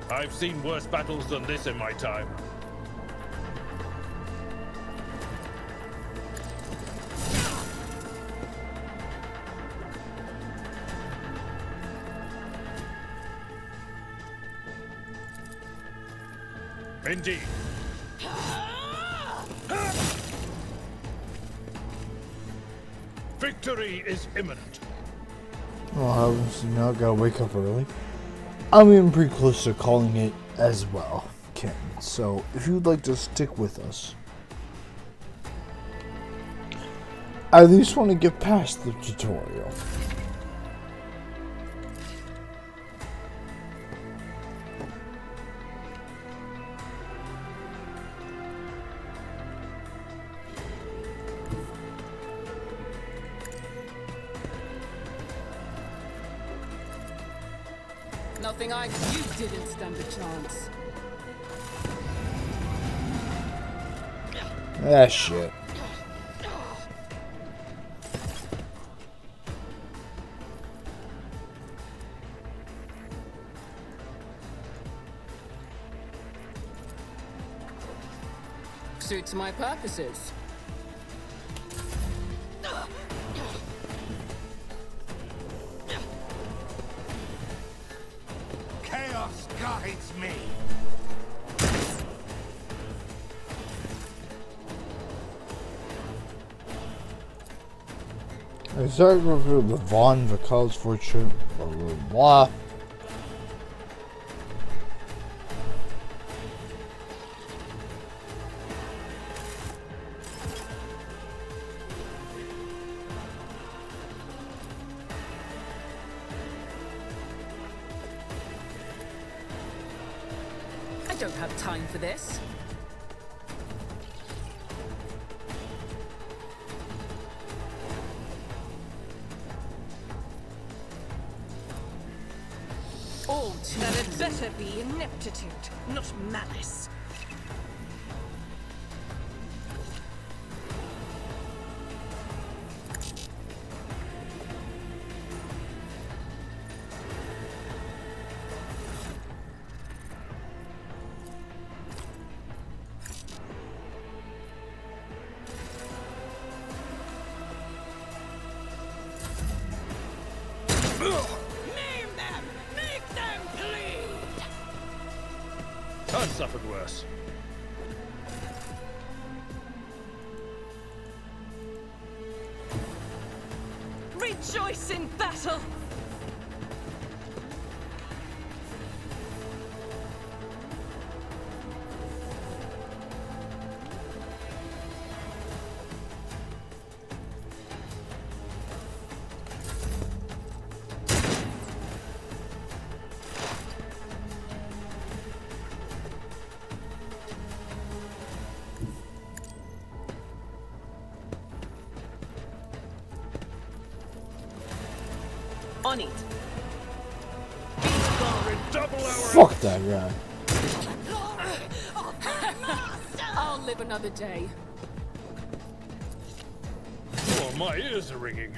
I've seen worse battles than this in my time. Indeed. Victory is imminent. Oh, heavens, now I gotta wake up early. I'm even pretty close to calling it as well, Ken. So, if you'd like to stick with us, I at least want to get past the tutorial. Nothing you didn't stand a chance. Ah, shit. Suits my purposes. Chaos guides me. Is that the Vaughn, the college fortune, blah blah blah. don't have time for this. All too That had better be ineptitude, not malice. Name them! Make them bleed! I've suffered worse. Rejoice in battle! On it. Fuck that guy. I'll live another day. Oh, my ears are ringing.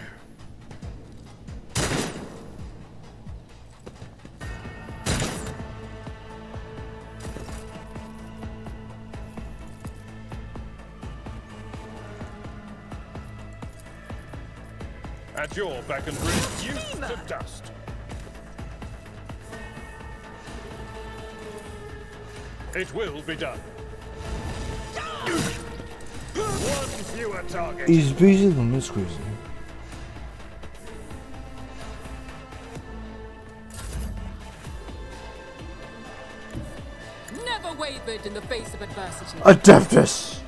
At your beck and reduced to dust. It will be done. One fewer target. He's busy than this crazy. Never wavered in the face of adversity. Adeptus!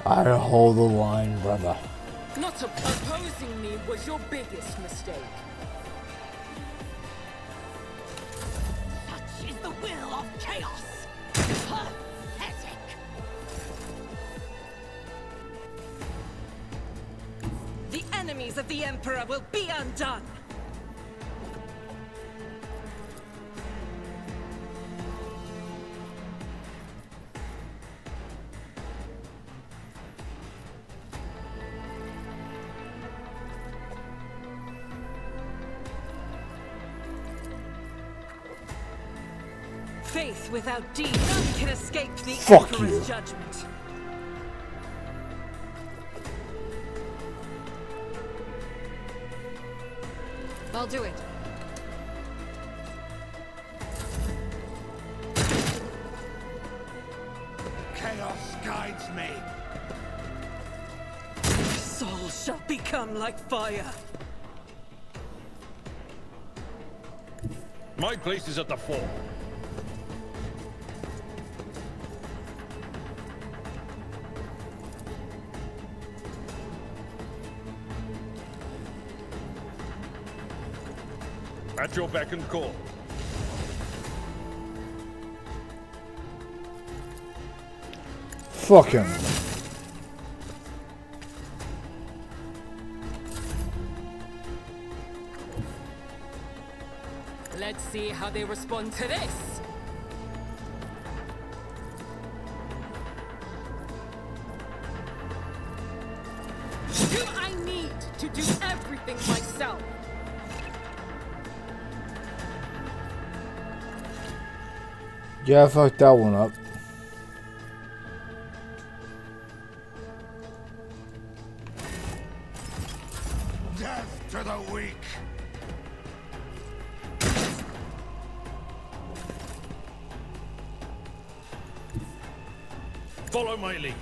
I hold the line, brother. Not opposing me was your biggest mistake. Such is the will of chaos. Pathetic. The enemies of the Emperor will be undone! Faith without deed, none can escape the Fuck Emperor's you. judgment. I'll do it. Chaos guides me. Soul shall become like fire. My place is at the fore. At your beck and call. Fuck him. Let's see how they respond to this. Do I need to do everything myself? Yeah, I fucked that one up. Death to the weak. Follow my lead.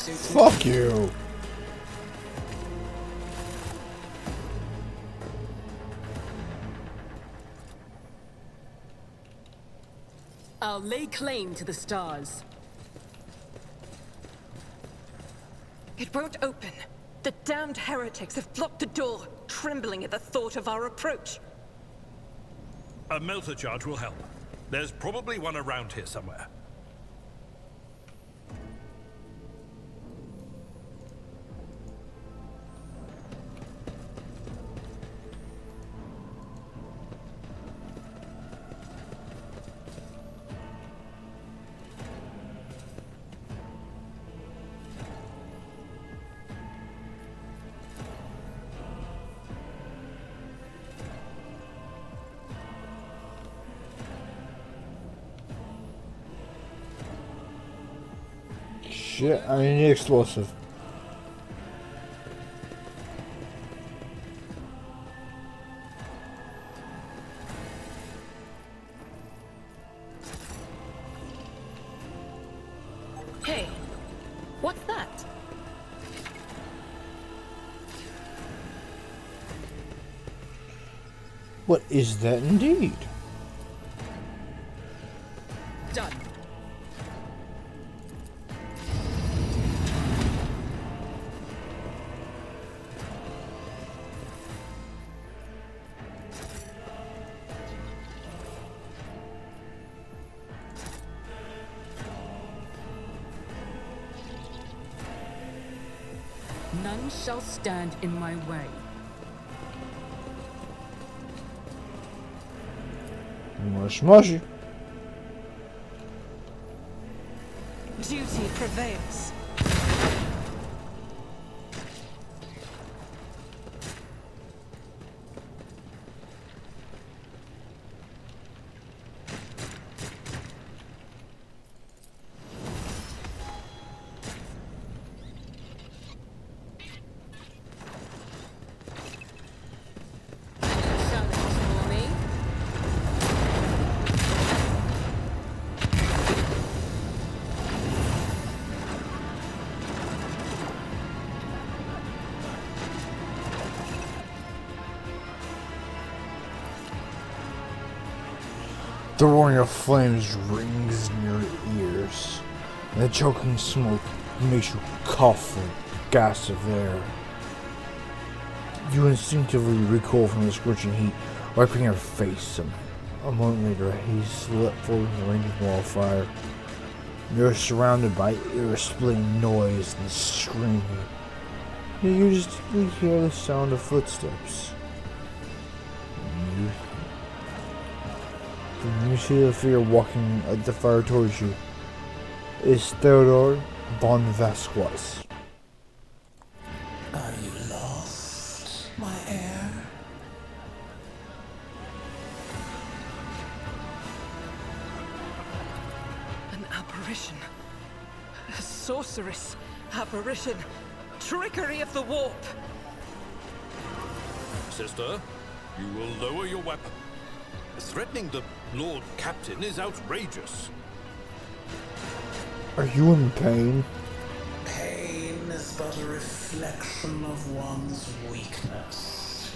Fuck you. I'll lay claim to the stars. It won't open. The damned heretics have blocked the door, trembling at the thought of our approach. A melter charge will help. There's probably one around here somewhere. Shit, I need an explosive. Hey, what's that? What is that indeed? Done. None shall stand in my way. Mushy mushy. Duty prevails. The roaring of flames rings in your ears, and the choking smoke makes you cough and gasp of air. You instinctively recoil from the scorching heat, wiping your face, and a moment later, he's lit forward in the range of wildfire. You're surrounded by ear-splitting noise and screaming. You distinctly hear the sound of footsteps. You see the figure walking at the fire towards you. It's Theodore von Vasquez. Are you lost, my heir? An apparition. A sorceress. Apparition. Trickery of the warp. Sister, you will lower your weapon. Threatening the Lord Captain is outrageous. Are you in pain? Pain is but a reflection of one's weakness.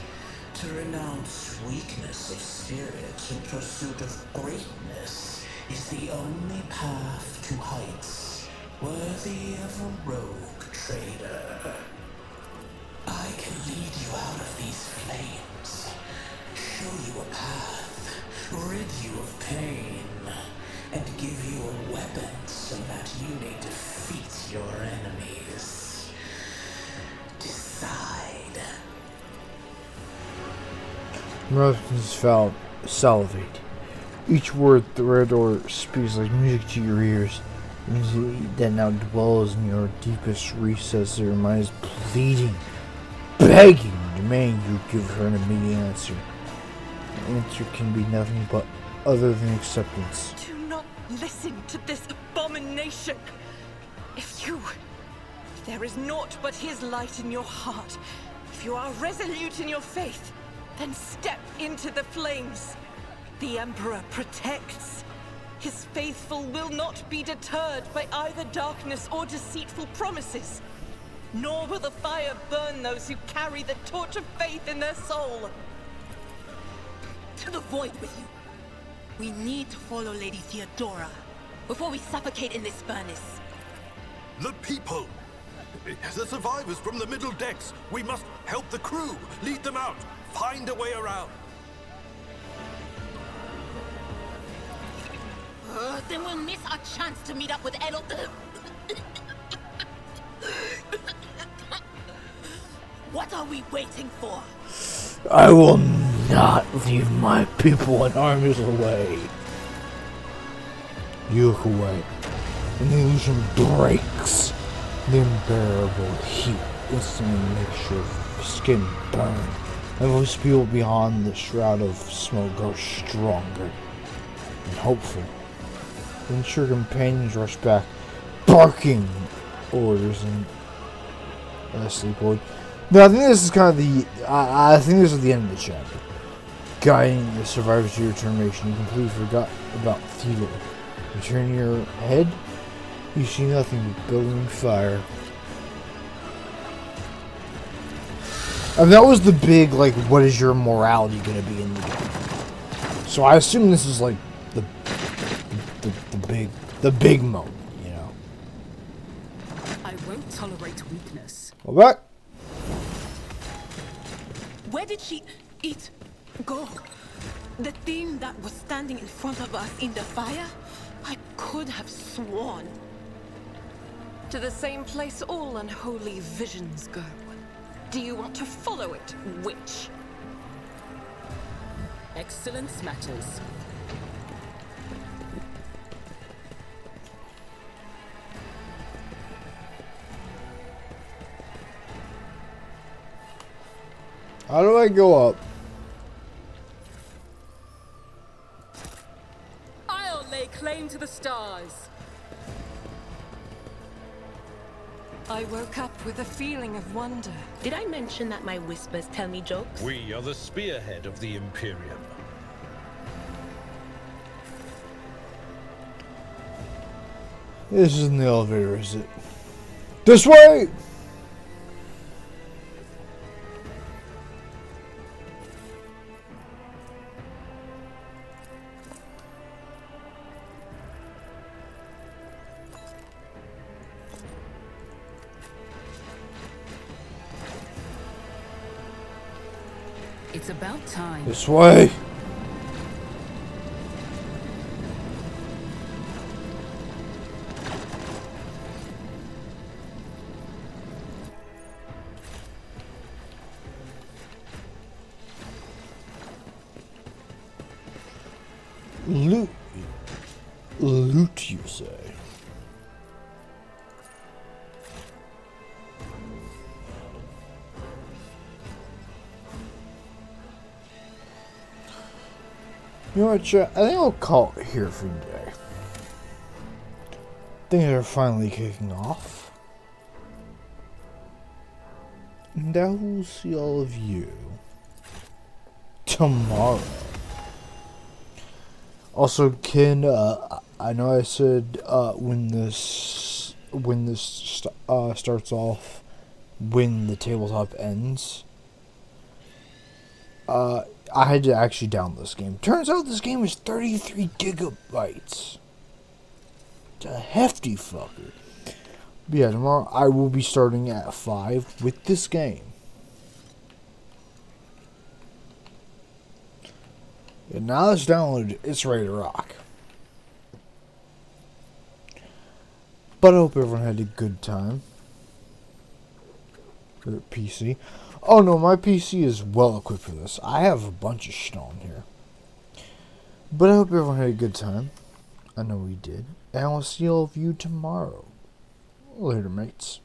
To renounce weakness of spirit in pursuit of greatness is the only path to heights worthy of a rogue trader. I can lead you out of these flames, show you a path, rid you of pain, and give you a weapon so that you may defeat your enemies. Decide. Mertens salivate. Each word Theodore speaks like music to your ears. Music that now dwells in your deepest recess of your mind is pleading, begging, demanding you give her an immediate answer. The answer can be nothing but other than acceptance. Do not listen to this abomination. If there is naught but his light in your heart, if you are resolute in your faith, then step into the flames. The Emperor protects. His faithful will not be deterred by either darkness or deceitful promises. Nor will the fire burn those who carry the torch of faith in their soul. To the void with you. We need to follow Lady Theodora before we suffocate in this furnace. The people! The survivors from the middle decks! We must help the crew! Lead them out! Find a way around! Then we'll miss our chance to meet up with Edel. What are we waiting for? I will not leave my people in harm's way. You look away, and the illusion breaks. The unbearable heat instantly makes your skin burn, and those people beyond the shroud of smoke grow stronger and hopeful. Then your companions rush back, barking orders and sleep mode. No, I think this is kind of the. I think this is the end of the chapter. Guiding the survivors to your termination, you completely forgot about Theodore. You turn your head, you see nothing but billowing fire. And that was the big, like, what is your morality going to be in the game? So I assume this is like the big moment, you know. I won't tolerate weakness. Go back. Where did she go? The thing that was standing in front of us in the fire? I could have sworn. To the same place all unholy visions go. Do you want to follow it, witch? Excellence matters. How do I go up? I'll lay claim to the stars. I woke up with a feeling of wonder. Did I mention that my whispers tell me jokes? We are the spearhead of the Imperium. This isn't the elevator, is it? This way! It's about time. This way! Loot, you say? You know what, chat? I think I'll call it here for today. Things are finally kicking off. And I will see all of you tomorrow. Also, Ken, I know I said when this starts off, when the tabletop ends. I had to actually download this game. Turns out this game is 33 gigabytes. It's a hefty fucker. But yeah, tomorrow I will be starting at 5 with this game. And now it's downloaded, it's ready to rock. But I hope everyone had a good time. Their PC. Oh no, my PC is well equipped for this. I have a bunch of shit on here. But I hope everyone had a good time. I know we did. And I will see all of you tomorrow. Later, mates.